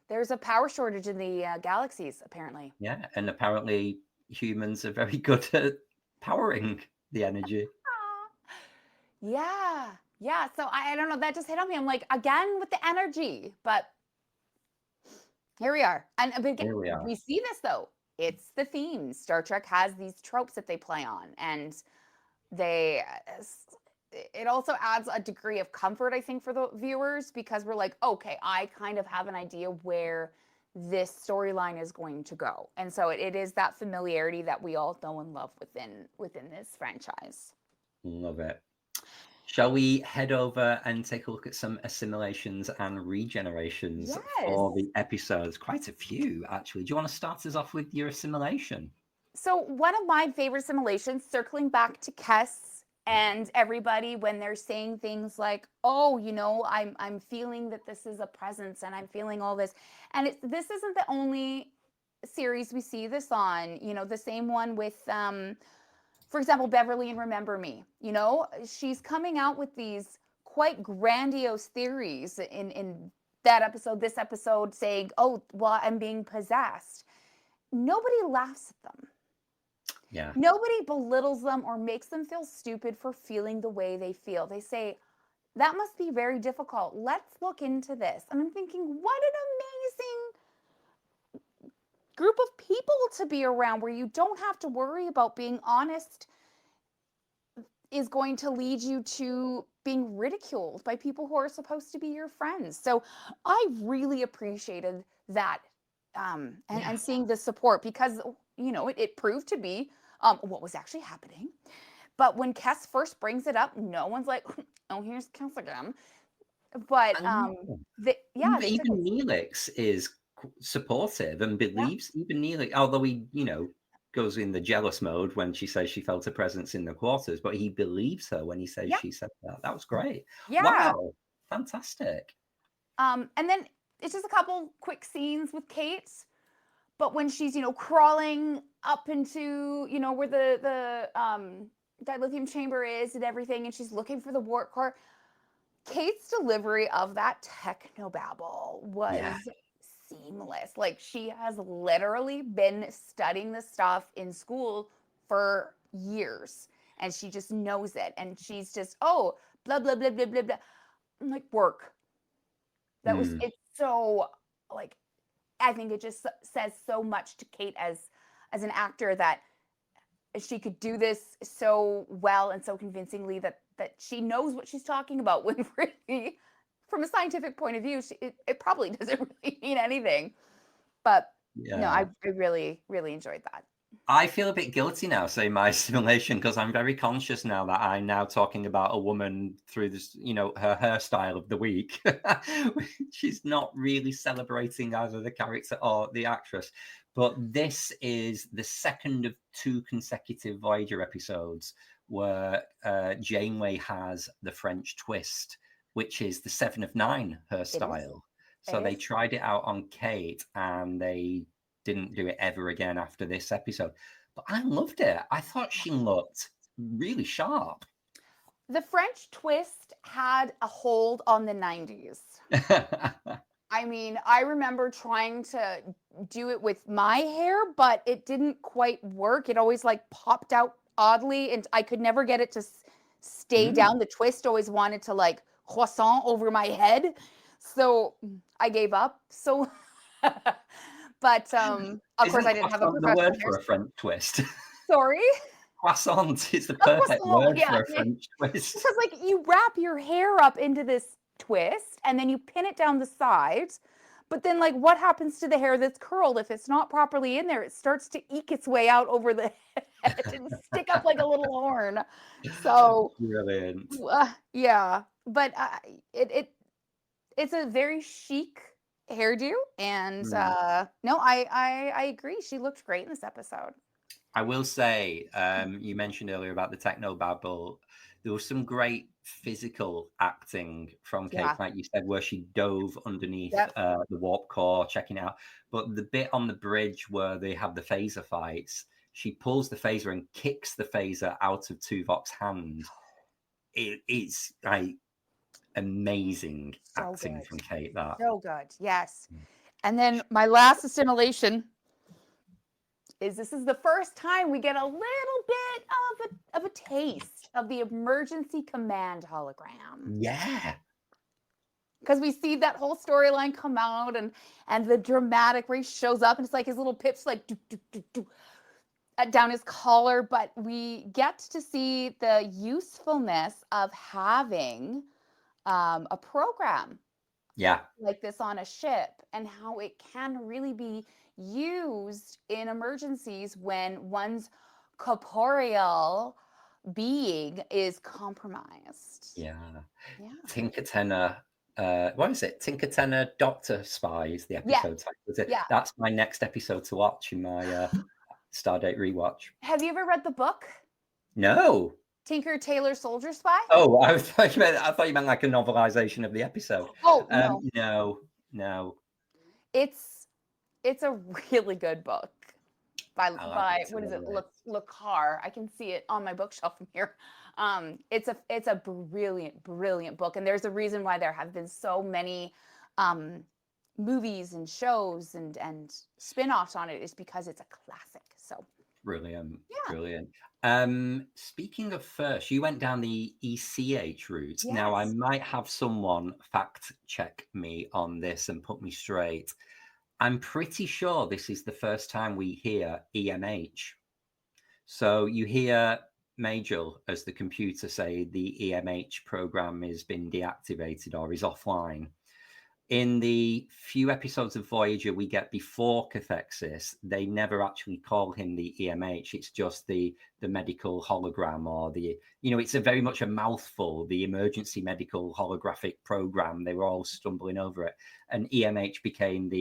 There's a power shortage in the galaxies, apparently. Yeah, and apparently humans are very good at powering the energy. Yeah. So I don't know, that just hit on me. I'm like, again with the energy, but here we are. And Here we are. We see this though. It's the theme. Star Trek has these tropes that they play on, and it also adds a degree of comfort, I think, for the viewers, because we're like, okay, I kind of have an idea where this storyline is going to go. And so it is that familiarity that we all know and love within this franchise. Love it. Shall we head over and take a look at some assimilations and regenerations for the episodes? Quite a few, actually. Do you want to start us off with your assimilation? So one of my favorite assimilations, circling back to Kes and everybody when they're saying things like, oh, I'm feeling that this is a presence, and I'm feeling all this. And this isn't the only series we see this on. The same one with... for example, Beverly and Remember Me, she's coming out with these quite grandiose theories in that episode, this episode, saying, oh, well, I'm being possessed. Nobody laughs at them. Yeah. Nobody belittles them or makes them feel stupid for feeling the way they feel. They say, that must be very difficult. Let's look into this. And I'm thinking, what an amazing group of people to be around, where you don't have to worry about being honest is going to lead you to being ridiculed by people who are supposed to be your friends. So I really appreciated that, and seeing the support, because it proved to be what was actually happening. But when Kes first brings it up, no one's like, oh, here's Kes again. But even Neelix is supportive and believes, even Neelix, although he goes in the jealous mode when she says she felt a presence in the quarters, but he believes her when he says she said that. That was great. Wow, fantastic. And then it's just a couple quick scenes with Kate, but when she's crawling up into where the dilithium chamber is and everything, and she's looking for the warp core, Kate's delivery of that technobabble was seamless. Like, she has literally been studying this stuff in school for years, and she just knows it, and she's just, oh, blah blah blah blah blah blah. I'm like, work. That was it's so like, I think it just says so much to Kate as an actor, that she could do this so well and so convincingly that she knows what she's talking about, when really, from a scientific point of view, it probably doesn't really mean anything. But no, I really, really enjoyed that. I feel a bit guilty now saying my simulation, because I'm very conscious now that I'm now talking about a woman through this, her hairstyle of the week. She's not really celebrating either the character or the actress. But this is the second of 2 consecutive Voyager episodes where Janeway has the French twist, which is the 7 of 9 hairstyle. So they tried it out on Kate, and they didn't do it ever again after this episode. But I loved it. I thought she looked really sharp. The French twist had a hold on the 90s. I mean, I remember trying to do it with my hair, but it didn't quite work. It always like popped out oddly, and I could never get it to stay down. The twist always wanted to like croissant over my head. So I gave up. So but of course I didn't have a professional the word for a French twist. Sorry? Croissant is the perfect word for a French twist. Because like you wrap your hair up into this twist and then you pin it down the sides, but then like what happens to the hair that's curled if it's not properly in there? It starts to eke its way out over the head and stick up like a little horn. So brilliant. Yeah, but it's a very chic hairdo, and no, I agree. She looked great in this episode. I will say, you mentioned earlier about the technobabble. There was some great physical acting from Kate, like you said, where she dove underneath the warp core, checking out. But the bit on the bridge where they have the phaser fights, she pulls the phaser and kicks the phaser out of Tuvok's hand. It's like amazing acting from Kate. That so good, yes. And then my last assimilation is this is the first time we get a little bit of a taste of the emergency command hologram. Yeah. Because we see that whole storyline come out, and the dramatic where he shows up and it's like his little pips like do, do, do, do, down his collar. But we get to see the usefulness of having a program like this on a ship, and how it can really be used in emergencies when one's corporeal being is compromised. Yeah. Tinker Tenor, what is it? Tinker Tenor Doctor Spy is the episode title. Is it? That's my next episode to watch in my Stardate rewatch. Have you ever read the book? No. Tinker Tailor Soldier Spy? Oh, I thought you meant like a novelization of the episode. Oh, no. It's a really good book by what is it? LeCar. I can see it on my bookshelf from here. It's a brilliant book, and there's a reason why there have been so many movies and shows and spin-offs on it, is because it's a classic. So brilliant. Speaking of first, you went down the ECH route. Yes. Now I might have someone fact check me on this and put me straight. I'm pretty sure this is the first time we hear EMH. So you hear Majel as the computer say the EMH program has been deactivated or is offline. In the few episodes of Voyager we get before Cathexis, they never actually call him the EMH. It's just the medical hologram, or it's a very much a mouthful, the emergency medical holographic program. They were all stumbling over it. And EMH became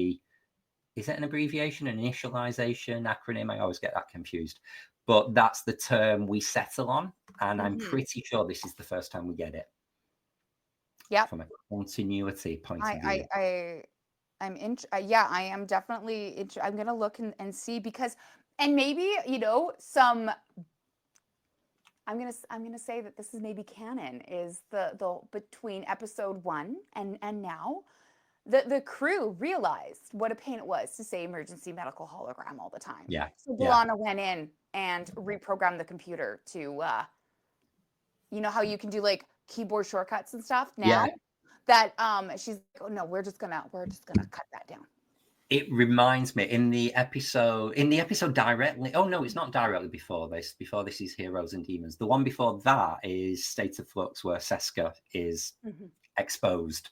is it an abbreviation, an initialization, acronym? I always get that confused. But that's the term we settle on. And I'm pretty sure this is the first time we get it. Yeah. From a continuity point of view. I am definitely I'm going to look and see, because, and maybe, some, I'm going to say that this is maybe canon, is the between episode 1 and now, the crew realized what a pain it was to say emergency medical hologram all the time. Yeah. So B'Elanna went in and reprogrammed the computer to, how you can do like keyboard shortcuts and stuff now, that she's like, oh no, we're just gonna cut that down. It reminds me in the episode directly. Oh no, it's not directly before this. Before this is Heroes and Demons. The one before that is State of Flux, where Seska is exposed.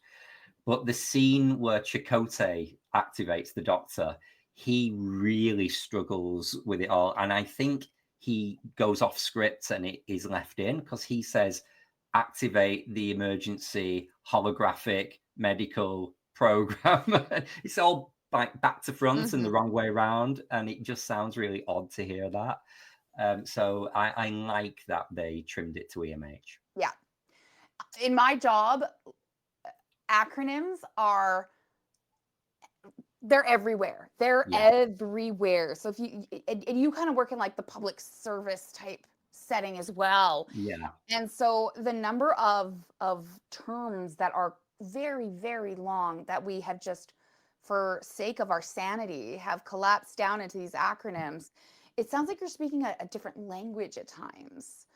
But the scene where Chakotay activates the Doctor, he really struggles with it all, and I think he goes off script and it is left in because he says, "Activate the emergency holographic medical program." It's all like back to front and the wrong way around, and it just sounds really odd to hear that. So I like that they trimmed it to EMH. Yeah. In my job, acronyms they're everywhere. They're everywhere. So if you kind of work in like the public service type setting as well. Yeah. And so the number of terms that are very, very long that we have just, for sake of our sanity, have collapsed down into these acronyms. It sounds like you're speaking a different language at times.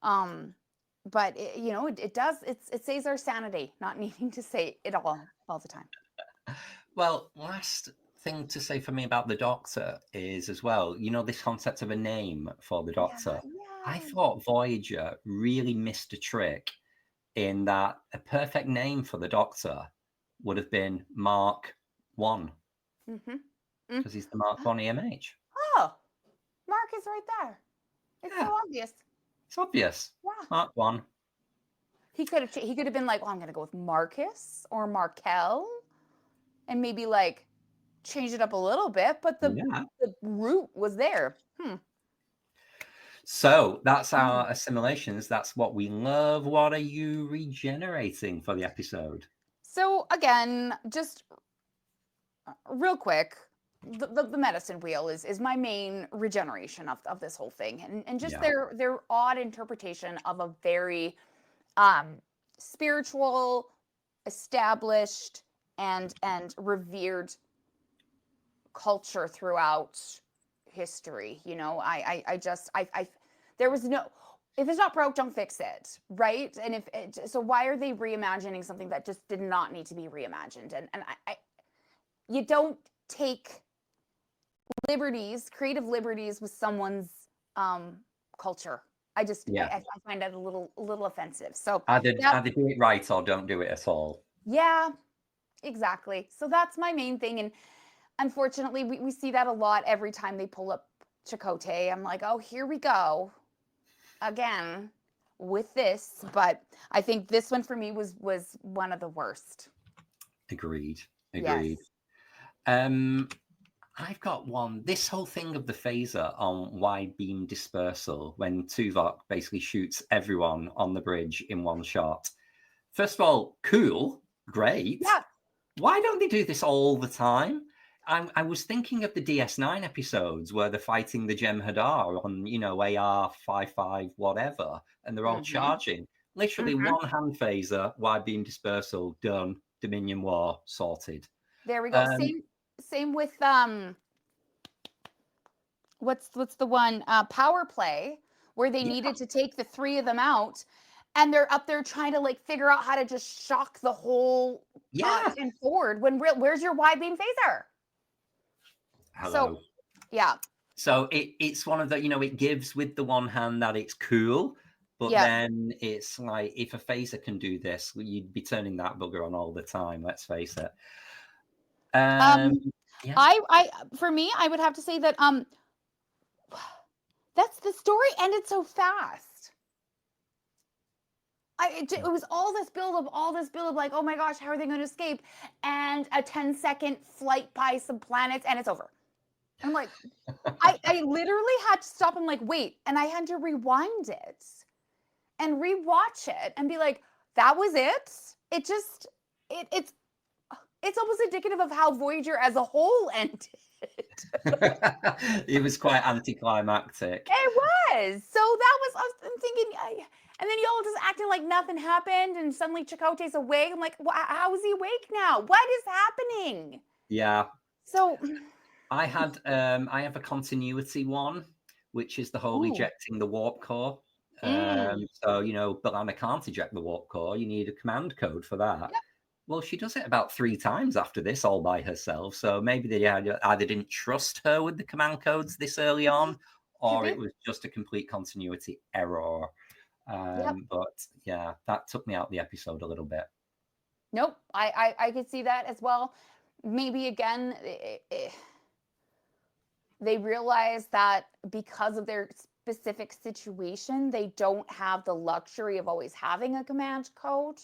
But it saves our sanity, not needing to say it all the time. Well, last thing to say for me about the Doctor is as well, this concept of a name for the Doctor. Yeah. I thought Voyager really missed a trick in that a perfect name for the Doctor would have been Mark 1. Because he's the Mark 1 EMH. Oh, Mark is right there. It's so obvious. It's obvious. Yeah. Mark 1. He could have been like, I'm going to go with Marcus or Markel, and maybe like change it up a little bit, but the root was there. So that's our assimilations. That's what we love. What are you regenerating for the episode? So again, just real quick, the medicine wheel is my main regeneration of this whole thing, and just their odd interpretation of a very spiritual, established, and revered culture throughout history. There was no, if it's not broke, don't fix it, right? And so why are they reimagining something that just did not need to be reimagined? And you don't take creative liberties with someone's culture. I find that a little offensive. So either do it right or don't do it at all. Yeah, exactly. So that's my main thing. And unfortunately, we see that a lot every time they pull up Chakotay. I'm like, oh, here we go again with this. But I think this one for me was one of the worst. Agreed. Yes. I've got one. This whole thing of the phaser on wide beam dispersal when Tuvok basically shoots everyone on the bridge in one shot. First of all, cool, great. Yeah. Why don't they do this all the time? I was thinking of the DS9 episodes where they're fighting the Jem'Hadar on, AR-55 whatever, and they're all charging. Literally one hand phaser, wide beam dispersal, done. Dominion War sorted. There we go. Same with what's the one Power Play where they needed to take the three of them out, and they're up there trying to like figure out how to just shock the whole and forward. When where's your wide beam phaser? Hello. So it's one of the, it gives with the one hand that it's cool, but then it's like, if a phaser can do this, you'd be turning that bugger on all the time. Let's face it. For me, I would have to say that that's the story ended so fast. It was all this build of like, oh my gosh, how are they going to escape? And a 10-second flight by some planets, and it's over. I'm like, I literally had to stop and like, wait, and I had to rewind it and rewatch it and be like, that was it? It's almost indicative of how Voyager as a whole ended. It was quite anticlimactic. It was. So I'm thinking, and then y'all just acting like nothing happened, and suddenly Chakotay's awake. I'm like, how is he awake now? What is happening? Yeah. So I have a continuity one, which is the whole ejecting the warp core. So, B'Elanna can't eject the warp core. You need a command code for that. Well, she does it about 3 times after this, all by herself. So maybe they either didn't trust her with the command codes this early on, or it was just a complete continuity error. But yeah, that took me out of the episode a little bit. Nope, I could see that as well. Maybe again, they realize that because of their specific situation, they don't have the luxury of always having a command code.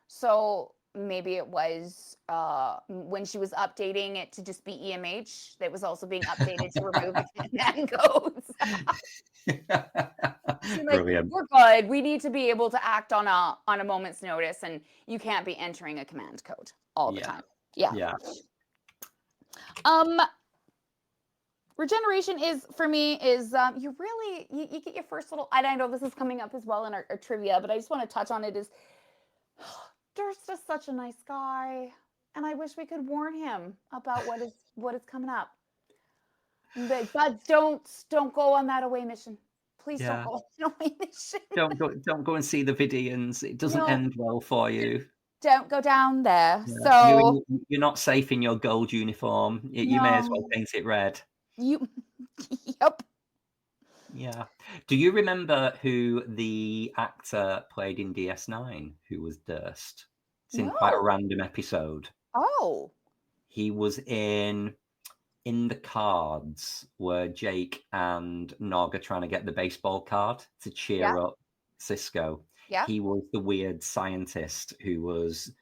So maybe it was when she was updating it to just be EMH, that was also being updated to remove the command codes. Like, we're good. We need to be able to act on a moment's notice, and you can't be entering a command code all the time. Yeah. Regeneration is, for me, is you get your first little, and I know this is coming up as well in our trivia, but I just want to touch on it, is Durst is such a nice guy, and I wish we could warn him about what is coming up. But don't go on that away mission. Please don't go on an away mission. Don't go and see the Vidians. It doesn't end well for you. Don't go down there. Yeah. So you're not safe in your gold uniform. You may as well paint it red. Yep. Yeah. Do you remember who the actor played in DS9 who was Durst? It's in quite a random episode. Oh. He was in the Cards, where Jake and Nog are trying to get the baseball card to cheer up Cisco. Yeah. He was the weird scientist who was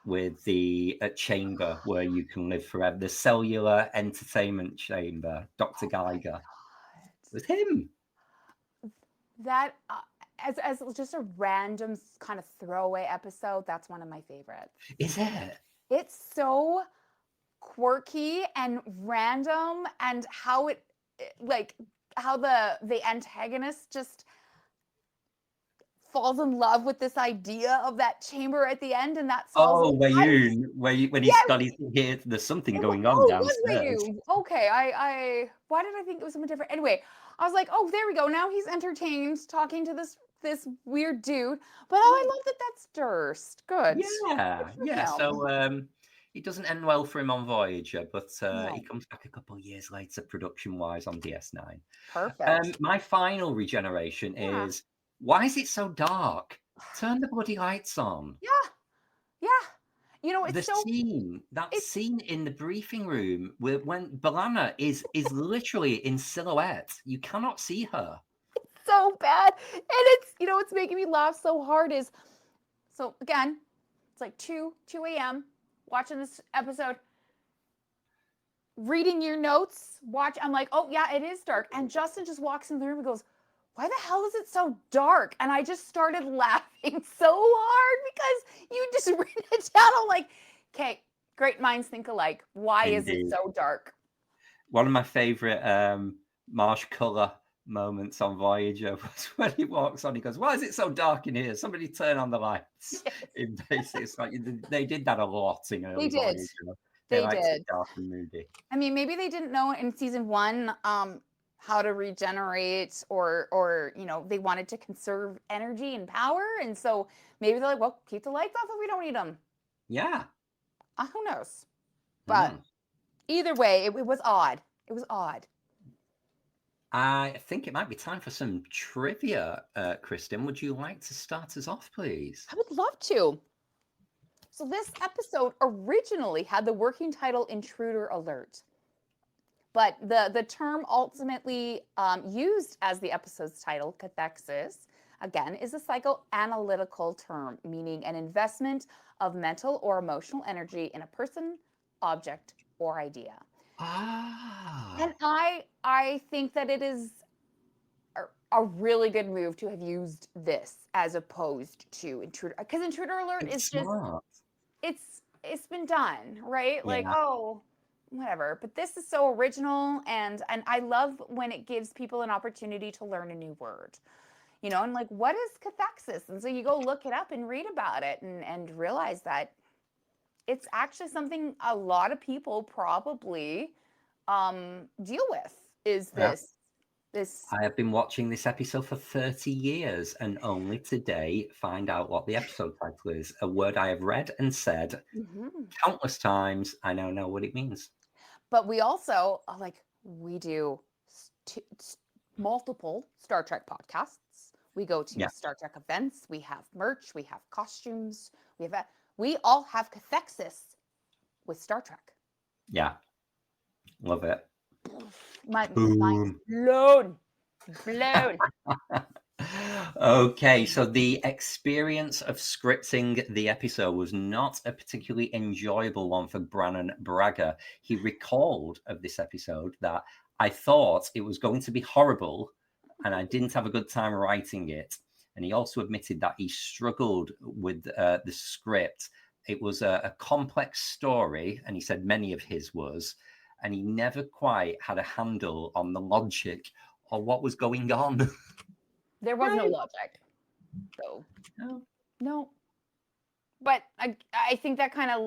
with the chamber where you can live forever, the cellular entertainment chamber, Dr. Geiger. It was him. That as just a random kind of throwaway episode, that's one of my favorites. Is it? It's so quirky and random, and how it, like, how the antagonist just falls in love with this idea of that chamber at the end, and that solves when he's got his here, there's something going on downstairs. Okay, I why did I think it was someone different? Anyway, I was like, oh, there we go. Now he's entertained talking to this weird dude. But I love that that's Durst. Good. Yeah. So it doesn't end well for him on Voyager, but he comes back a couple of years later, production-wise, on DS9. Perfect. My final regeneration is, why is it so dark? Turn the bloody lights on. Yeah. You know, it's scene in the briefing room when B'Elanna is literally in silhouette. You cannot see her. It's so bad. And it's, it's making me laugh so hard is, so again, it's like 2 a.m. watching this episode, reading your notes, I'm like, oh yeah, it is dark. And Justin just walks in the room and goes, why the hell is it so dark? And I just started laughing so hard because you just written it down. I'm like, okay, great minds think alike. Why is it so dark? One of my favorite marsh color moments on Voyager was when he walks on, he goes, why is it so dark in here? Somebody turn on the lights. Yes. It's like, they did that a lot in early Voyager. They did. Dark and moody. I mean, maybe they didn't know in season 1 how to regenerate, or they wanted to conserve energy and power, and so maybe they're like, well, keep the lights off if we don't need them. Yeah. Who knows? But either way, it was odd. It was odd. I think it might be time for some trivia. Kristin, would you like to start us off, please? I would love to. So this episode originally had the working title Intruder Alert. But the term ultimately used as the episode's title, cathexis, again, is a psychoanalytical term, meaning an investment of mental or emotional energy in a person, object, or idea. And I think that it is a really good move to have used this as opposed to Intruder, because Intruder Alert is just smart. It's been done, right? Yeah. Like, whatever. But this is so original, and I love when it gives people an opportunity to learn a new word. And like, what is cathexis? And so you go look it up and read about it and realize that it's actually something a lot of people probably deal with, is this I have been watching this episode for 30 years and only today find out what the episode title is. A word I have read and said countless times. I now know what it means. But we also, we do multiple Star Trek podcasts. We go to Star Trek events. We have merch. We have costumes. We all have cathexis with Star Trek. Yeah. Love it. My mind's blown. Okay, so the experience of scripting the episode was not a particularly enjoyable one for Brannon Braga. He recalled of this episode that I thought it was going to be horrible and I didn't have a good time writing it. And he also admitted that he struggled with the script. It was a complex story, and he said many of his was, and he never quite had a handle on the logic or what was going on. There was no logic, though. No. But I think that kind of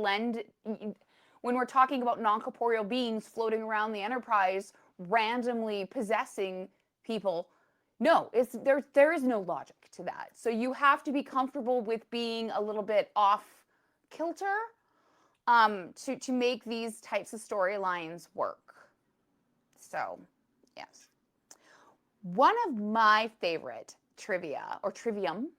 when we're talking about non-corporeal beings floating around the Enterprise, randomly possessing people, no, there is no logic to that. So you have to be comfortable with being a little bit off kilter to make these types of storylines work. So, yes. One of my favorite trivia or trivium,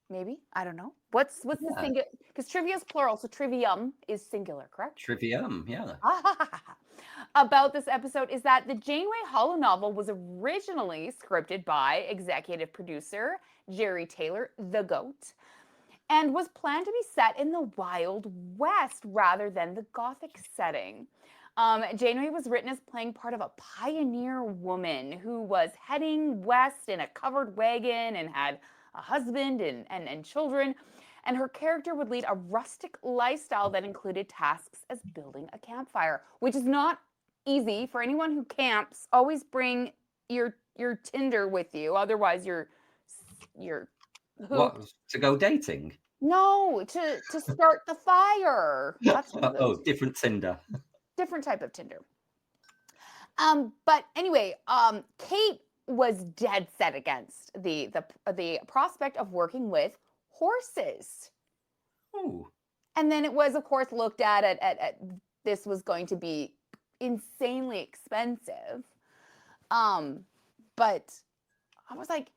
maybe, I don't know. What's the singular? Because trivia is plural, so trivium is singular, correct? Trivium, yeah. About this episode is that the Janeway holonovel was originally scripted by executive producer Jerry Taylor, the GOAT, and was planned to be set in the Wild West rather than the Gothic setting. Janeway was written as playing part of a pioneer woman who was heading west in a covered wagon and had a husband and children. And her character would lead a rustic lifestyle that included tasks as building a campfire, which is not easy for anyone who camps. Always bring your Tinder with you, otherwise you're What, to go dating? No, to start the fire. That's different Tinder. Different type of Tinder. But anyway, Kate was dead set against the prospect of working with horses. Oh. And then it was, of course, looked at this was going to be insanely expensive. But I was like,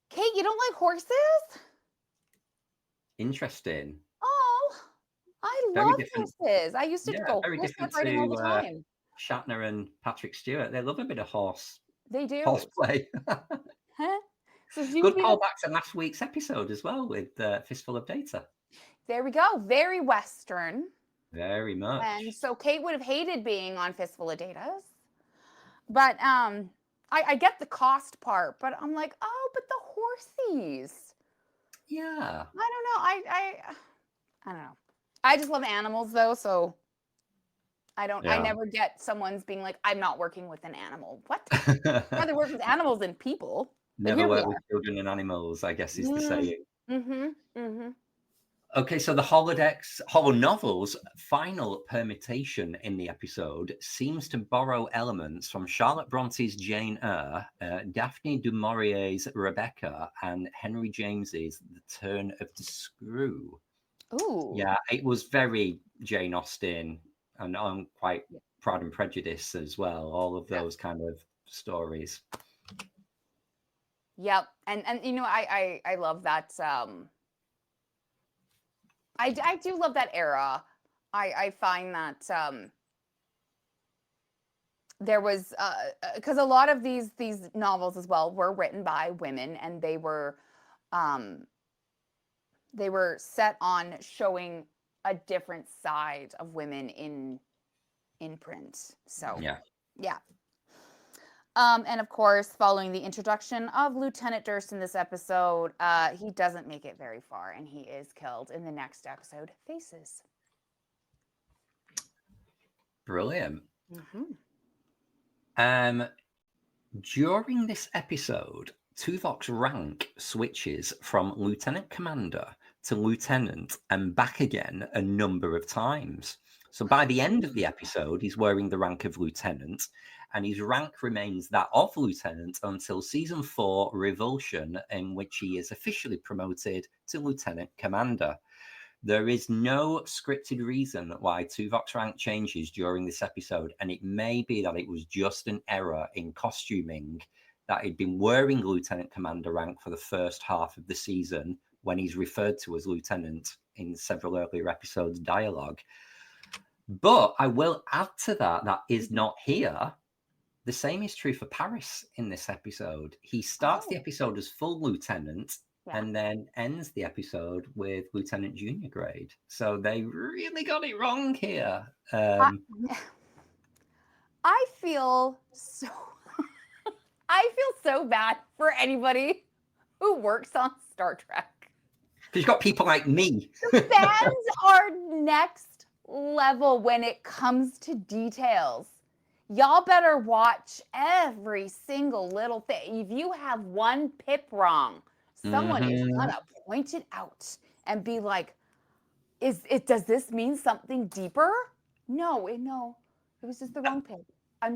Kate, you don't like horses? Interesting. Oh, I love horses. I used to go horseback riding all the time. Shatner and Patrick Stewart, they love a bit of horse. They do. Horseplay. Huh? So good callback to last week's episode as well with Fistful of Data. There we go. Very Western. Very much. And so Kate would have hated being on Fistful of Datas. But I get the cost part, but I'm like, oh, but the horsies. Yeah. I don't know. I don't know. I just love animals though, so I never get someone's being like, I'm not working with an animal. What? I'd rather work with animals than people. Never work with children and animals, I guess is the saying. Okay, so the holonovel's final permutation in the episode seems to borrow elements from Charlotte Bronte's Jane Eyre, Daphne du Maurier's Rebecca, and Henry James's The Turn of the Screw. Ooh. Yeah, it was very Jane Austen, and I'm quite Pride and Prejudice as well. All of those kind of stories. Yep, and you know, I love that. I do love that era. I find that there was because a lot of these novels as well were written by women, and they were set on showing a different side of women in print. So yeah. And of course, following the introduction of Lieutenant Durst in this episode, he doesn't make it very far, and he is killed in the next episode, Faces. Brilliant. During this episode, Tuvok's rank switches from Lieutenant Commander to Lieutenant and back again a number of times. So by the end of the episode, he's wearing the rank of Lieutenant, and his rank remains that of lieutenant until season 4 Revulsion, in which he is officially promoted to lieutenant commander. There is no scripted reason why Tuvok's rank changes during this episode, and it may be that it was just an error in costuming, that he'd been wearing lieutenant commander rank for the first half of the season when he's referred to as lieutenant in several earlier episodes' dialogue. But I will add to that is not here. The same is true for Paris in this episode. He starts the episode as full lieutenant, and then ends the episode with lieutenant junior grade. So they really got it wrong here. I feel so bad for anybody who works on Star Trek. Because you've got people like me. The fans are next level when it comes to details. Y'all better watch every single little thing. If you have one pip wrong, someone is gonna point it out and be like, does this mean something deeper? No, it was just the wrong pip. I'm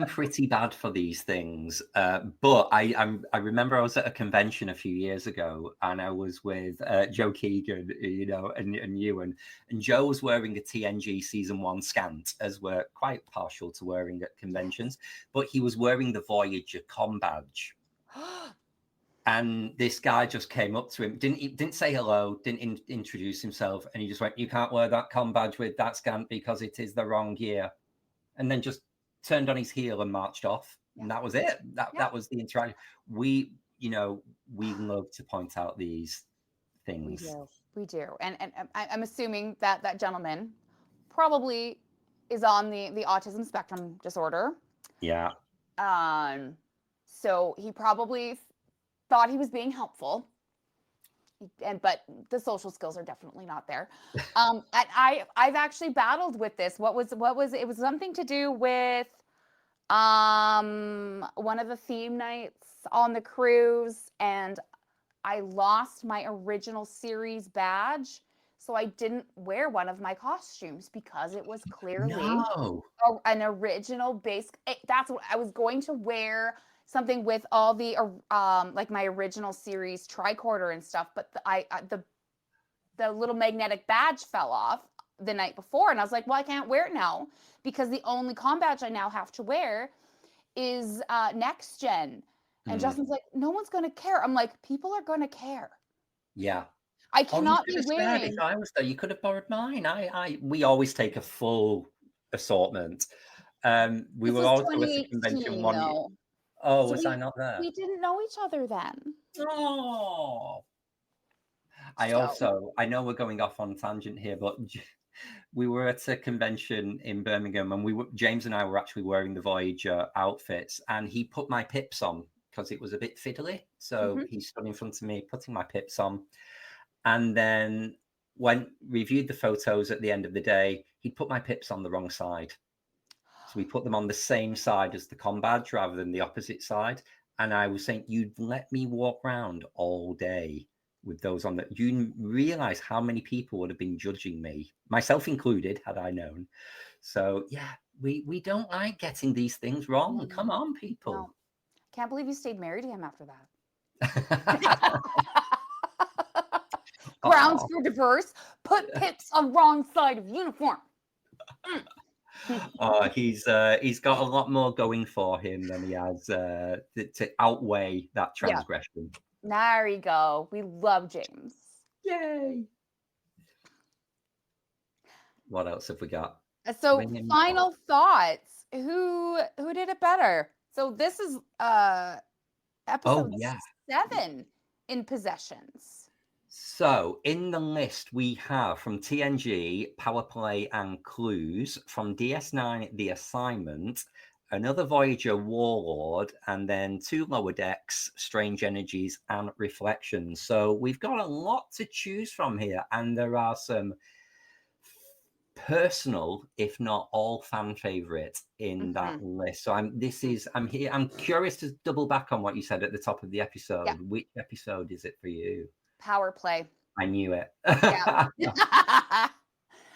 pretty bad for these things, but I remember I was at a convention a few years ago, and I was with Joe Keegan, and you, and Joe was wearing a TNG season 1 scant, as we're quite partial to wearing at conventions, but he was wearing the Voyager comm badge. And this guy just came up to him, didn't say hello, didn't introduce himself, and he just went, "You can't wear that comm badge with that scant because it is the wrong year." And then just turned on his heel and marched off. Yeah. And that was it. That was the interaction. We love to point out these things. We do. And I'm assuming that gentleman probably is on the autism spectrum disorder. Yeah. So he probably thought he was being helpful. But the social skills are definitely not there. And I've actually battled with this. What was it was something to do with one of the theme nights on the cruise, and I lost my original series badge, so I didn't wear one of my costumes because it was clearly an original base. That's what I was going to wear. Something with all the like my original series tricorder and stuff, but the little magnetic badge fell off the night before, and I was like, well, I can't wear it now because the only comm badge I now have to wear is next gen. And Justin's like, no one's going to care. I'm like, people are going to care. Yeah. I cannot be wearing. If I was there, you could have borrowed mine. We always take a full assortment. We were also at the convention one year. Oh, so was I not there? We didn't know each other then. Oh. I know we're going off on a tangent here, but we were at a convention in Birmingham, and James and I were actually wearing the Voyager outfits, and he put my pips on because it was a bit fiddly. So he stood in front of me, putting my pips on. And then reviewed the photos at the end of the day, he put my pips on the wrong side. So we put them on the same side as the comm badge rather than the opposite side. And I was saying, you'd let me walk around all day with those on. You realize how many people would have been judging me, myself included, had I known. So yeah, we don't like getting these things wrong. Come on, people. No. Can't believe you stayed married to him after that. Grounds for divorce. Put pips on wrong side of uniform. He's got a lot more going for him than he has to outweigh that transgression. Yeah. There you go. We love James. Yay! What else have we got? So final thoughts. Who did it better? So this is episode 7 in Possessions. So in the list we have from TNG, Power Play and Clues, from DS9, The Assignment, another Voyager, Warlord, and then 2 Lower Decks, Strange Energies and Reflections. So we've got a lot to choose from here, and there are some personal, if not all, fan favorite in that list. So I'm curious to double back on what you said at the top of the episode. Yeah. Which episode is it for you? Power Play. I knew it. Yeah.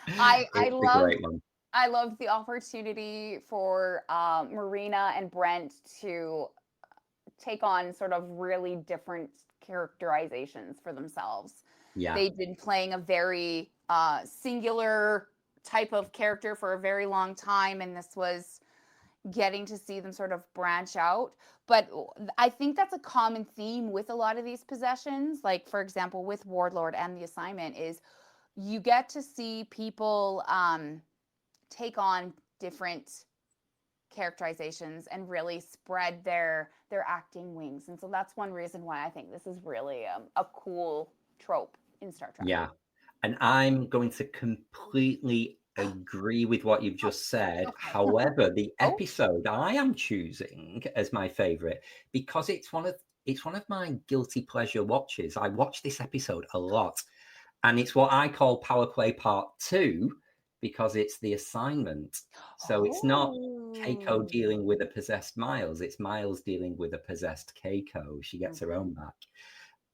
I love a great one. I loved the opportunity for Marina and Brent to take on sort of really different characterizations for themselves. Yeah. They'd been playing a very singular type of character for a very long time, and this was getting to see them sort of branch out. But I think that's a common theme with a lot of these possessions. Like, for example, with Warlord and the assignment is you get to see people take on different characterizations and really spread their acting wings. And so that's one reason why I think this is really a cool trope in Star Trek. Yeah. And I'm going to completely agree with what you've just said. Okay. However, the episode I am choosing as my favorite, because it's one of my guilty pleasure watches. I watch this episode a lot, and it's what I call Power Play Part 2, because it's the assignment. So it's not Keiko dealing with a possessed Miles, it's Miles dealing with a possessed Keiko. She gets her own back.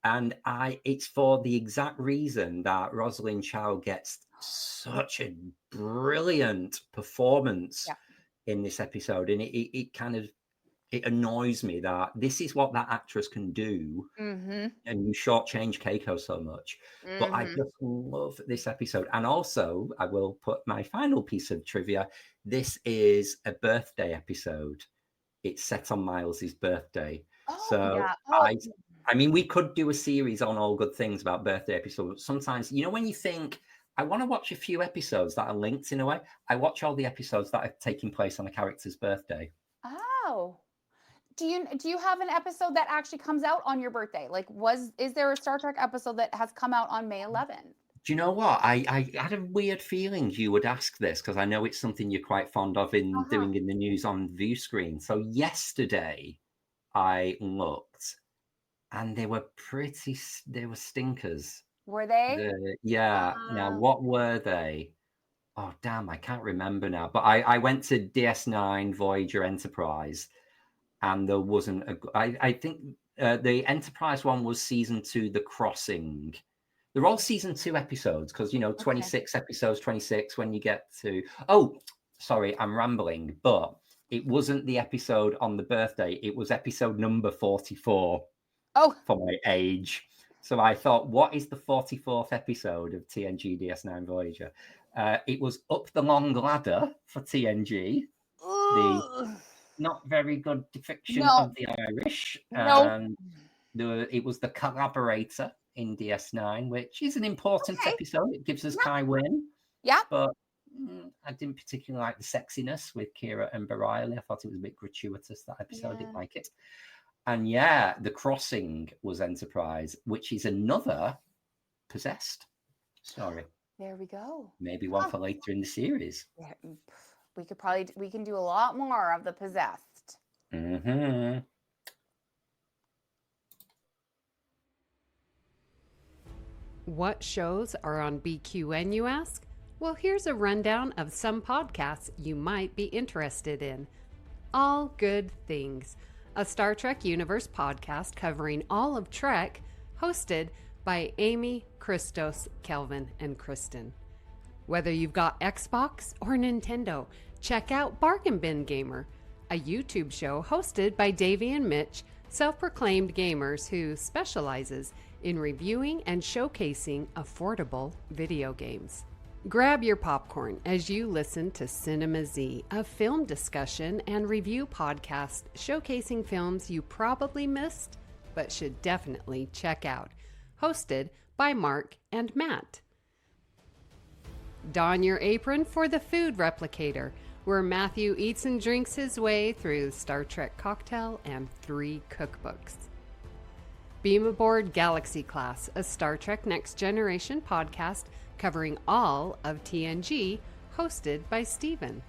And it's for the exact reason that Rosalind Chow gets such a brilliant performance in this episode. And it kind of, it annoys me that this is what that actress can do. And you shortchange Keiko so much. But I just love this episode. And also, I will put my final piece of trivia. This is a birthday episode. It's set on Miles's birthday. I mean, we could do a series on All Good Things about birthday episodes. Sometimes, you know, when you think, I want to watch a few episodes that are linked in a way, I watch all the episodes that are taking place on a character's birthday. Oh. Do you have an episode that actually comes out on your birthday? Like, is there a Star Trek episode that has come out on May 11th? Do you know what? I had a weird feeling you would ask this, because I know it's something you're quite fond of in doing in the news on view screen. So yesterday I looked, and they were stinkers. Were they? Now, what were they? Oh, damn, I can't remember now. But I went to DS9, Voyager, Enterprise, and there wasn't I think the Enterprise one was season 2, The Crossing. They're all season 2 episodes, because, you know, 26 episodes, 26 when you get to... Oh, sorry, I'm rambling, but it wasn't the episode on the birthday. It was episode number 44. Oh, for my age. So I thought, what is the 44th episode of TNG DS9 Voyager? It was Up the Long Ladder for TNG. The not very good depiction of the Irish. It was The Collaborator in DS9, which is an important episode. It gives us Kai Wynn. Yeah. But I didn't particularly like the sexiness with Kira and Bareilles. I thought it was a bit gratuitous, that episode. I didn't like it. And The Crossing was Enterprise, which is another possessed story. There we go. Maybe one for later in the series. Yeah, we can do a lot more of the possessed. What shows are on BQN, you ask? Well, here's a rundown of some podcasts you might be interested in. All Good Things, a Star Trek Universe podcast covering all of Trek, hosted by Amy, Christos, Kelvin, and Kristin. Whether you've got Xbox or Nintendo, check out Bargain Bin Gamer, a YouTube show hosted by Davey and Mitch, self-proclaimed gamers who specializes in reviewing and showcasing affordable video games. Grab your popcorn as you listen to Cinema Z, a film discussion and review podcast showcasing films you probably missed but should definitely check out. Hosted by Mark and Matt. Don your apron for The Food Replicator, where Matthew eats and drinks his way through Star Trek cocktail and 3 cookbooks. Beam Aboard Galaxy Class, a Star Trek Next Generation podcast covering all of TNG, hosted by Steven.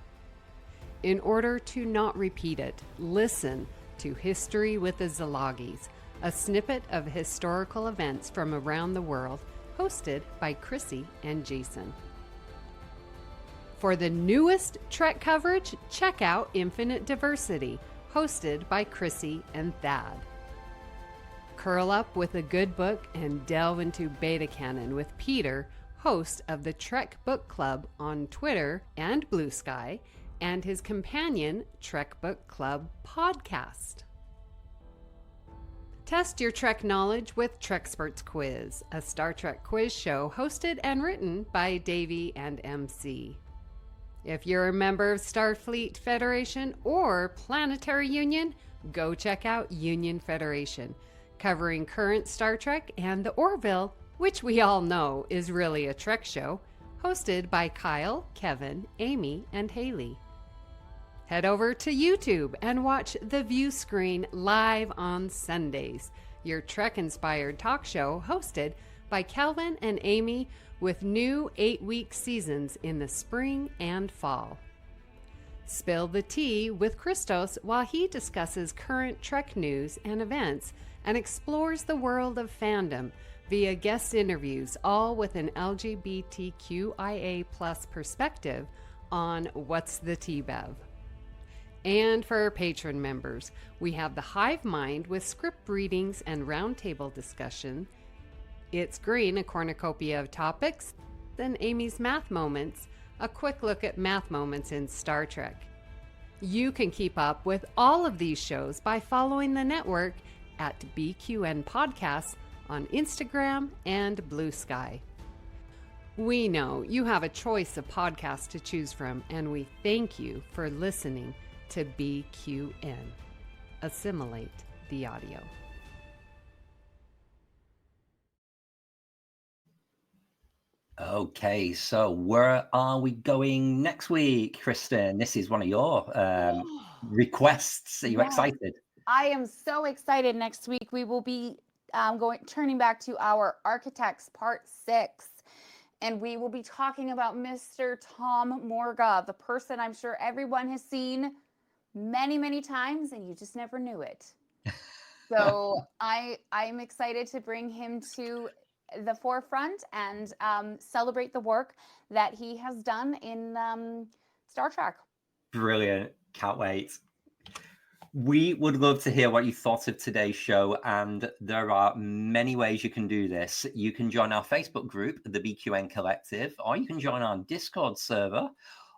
In order to not repeat it, listen to History with the Szilagys, a snippet of historical events from around the world, hosted by Chrissy and Jason. For the newest Trek coverage, check out Infinite Diversity, hosted by Chrissy and Thad. Curl up with a good book and delve into Beta Canon with Peter, host of the Trek Book Club on Twitter and Bluesky, and his companion Trek Book Club podcast. Test your Trek knowledge with Treksperts Quiz, a Star Trek quiz show hosted and written by Davey and MC. If you're a member of Starfleet Federation or Planetary Union, go check out Union Federation, covering current Star Trek and the Orville, which we all know is really a Trek show, hosted by Kyle, Kevin, Amy, and Haley. Head over to YouTube and watch The View Screen live on Sundays, your Trek-inspired talk show hosted by Kelvin and Amy with new 8-week seasons in the spring and fall. Spill the tea with Christos while he discusses current Trek news and events and explores the world of fandom via guest interviews, all with an LGBTQIA+ perspective on What's the Tea Bev. And for our patron members, we have the Hive Mind with script readings and roundtable discussion. It's Green, a cornucopia of topics. Then Amy's Math Moments, a quick look at math moments in Star Trek. You can keep up with all of these shows by following the network at BQN Podcasts on Instagram and Bluesky. We know you have a choice of podcasts to choose from, and we thank you for listening to BQN. Assimilate the audio. Okay, so where are we going next week, Kristin? This is one of your requests. Are you excited? I am so excited. Next week we will be turning back to our Architects Part 6, and we will be talking about Mr. Tom Morga, the person I'm sure everyone has seen many times and you just never knew it. So I'm excited to bring him to the forefront and celebrate the work that he has done in Star Trek. Brilliant. Can't wait. We would love to hear what you thought of today's show, and there are many ways you can do this. You can join our Facebook group, the BQN Collective, or you can join our Discord server,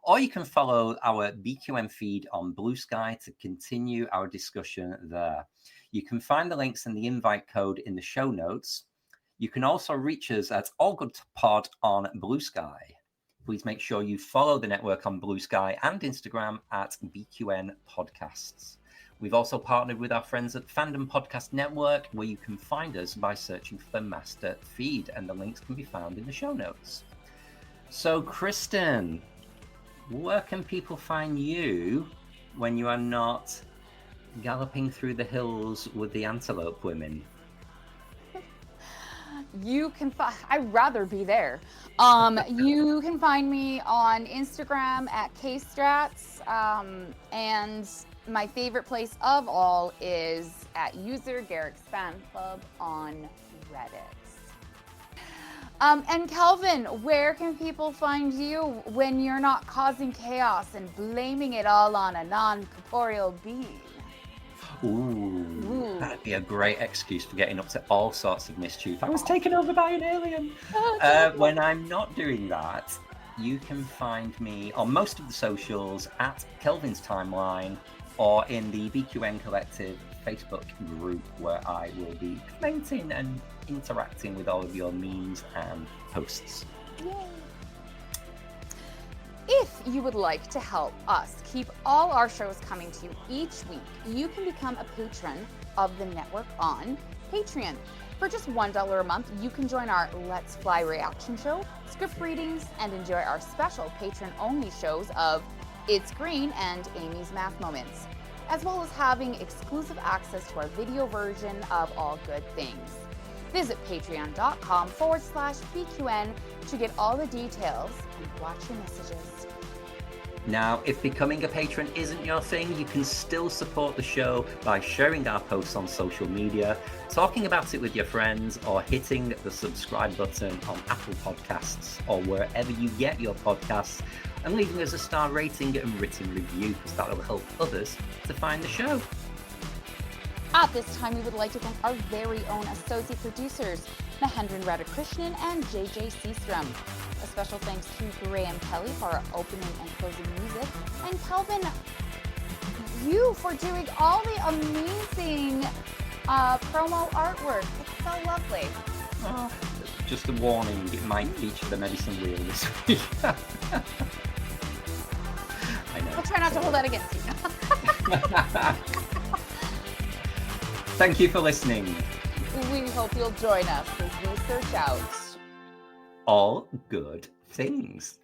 or you can follow our BQN feed on Bluesky to continue our discussion there. You can find the links and the invite code in the show notes. You can also reach us at allgoodpod on Bluesky. Please make sure you follow the network on Bluesky and Instagram at BQN Podcasts. We've also partnered with our friends at Fandom Podcast Network, where you can find us by searching for the master feed, and the links can be found in the show notes. So, Kristin, where can people find you when you are not galloping through the hills with the antelope women? You can I'd rather be there. You can find me on Instagram at kstrats, and my favorite place of all is at user Garrick's Fan Club on Reddit. And Kelvin, where can people find you when you're not causing chaos and blaming it all on a non-corporeal being? Ooh, that'd be a great excuse for getting up to all sorts of mischief. I was taken over by an alien. When I'm not doing that, you can find me on most of the socials at Kelvin's Timeline or in the BQN Collective Facebook group, where I will be commenting and interacting with all of your memes and posts. Yay. If you would like to help us keep all our shows coming to you each week, you can become a patron of the network on Patreon. For just $1 a month, you can join our Let's Fly reaction show, script readings, and enjoy our special patron-only shows of It's Green and Amy's Math Moments, as well as having exclusive access to our video version of All Good Things. Visit patreon.com/BQN to get all the details and watch your messages. Now, if becoming a patron isn't your thing, you can still support the show by sharing our posts on social media, talking about it with your friends, or hitting the subscribe button on Apple Podcasts or wherever you get your podcasts, and leaving us a star rating and written review, because that will help others to find the show. At this time, we would like to thank our very own associate producers, Mahendran Radhakrishnan, and JJ Seastrom. A special thanks to Graham Kelly for our opening and closing music, and Kelvin, you for doing all the amazing promo artwork. It's so lovely. Oh, just a warning, it might feature the medicine wheel this week. I know. I'll try not to hold that against you. Thank you for listening. We hope you'll join us as we search out all good things.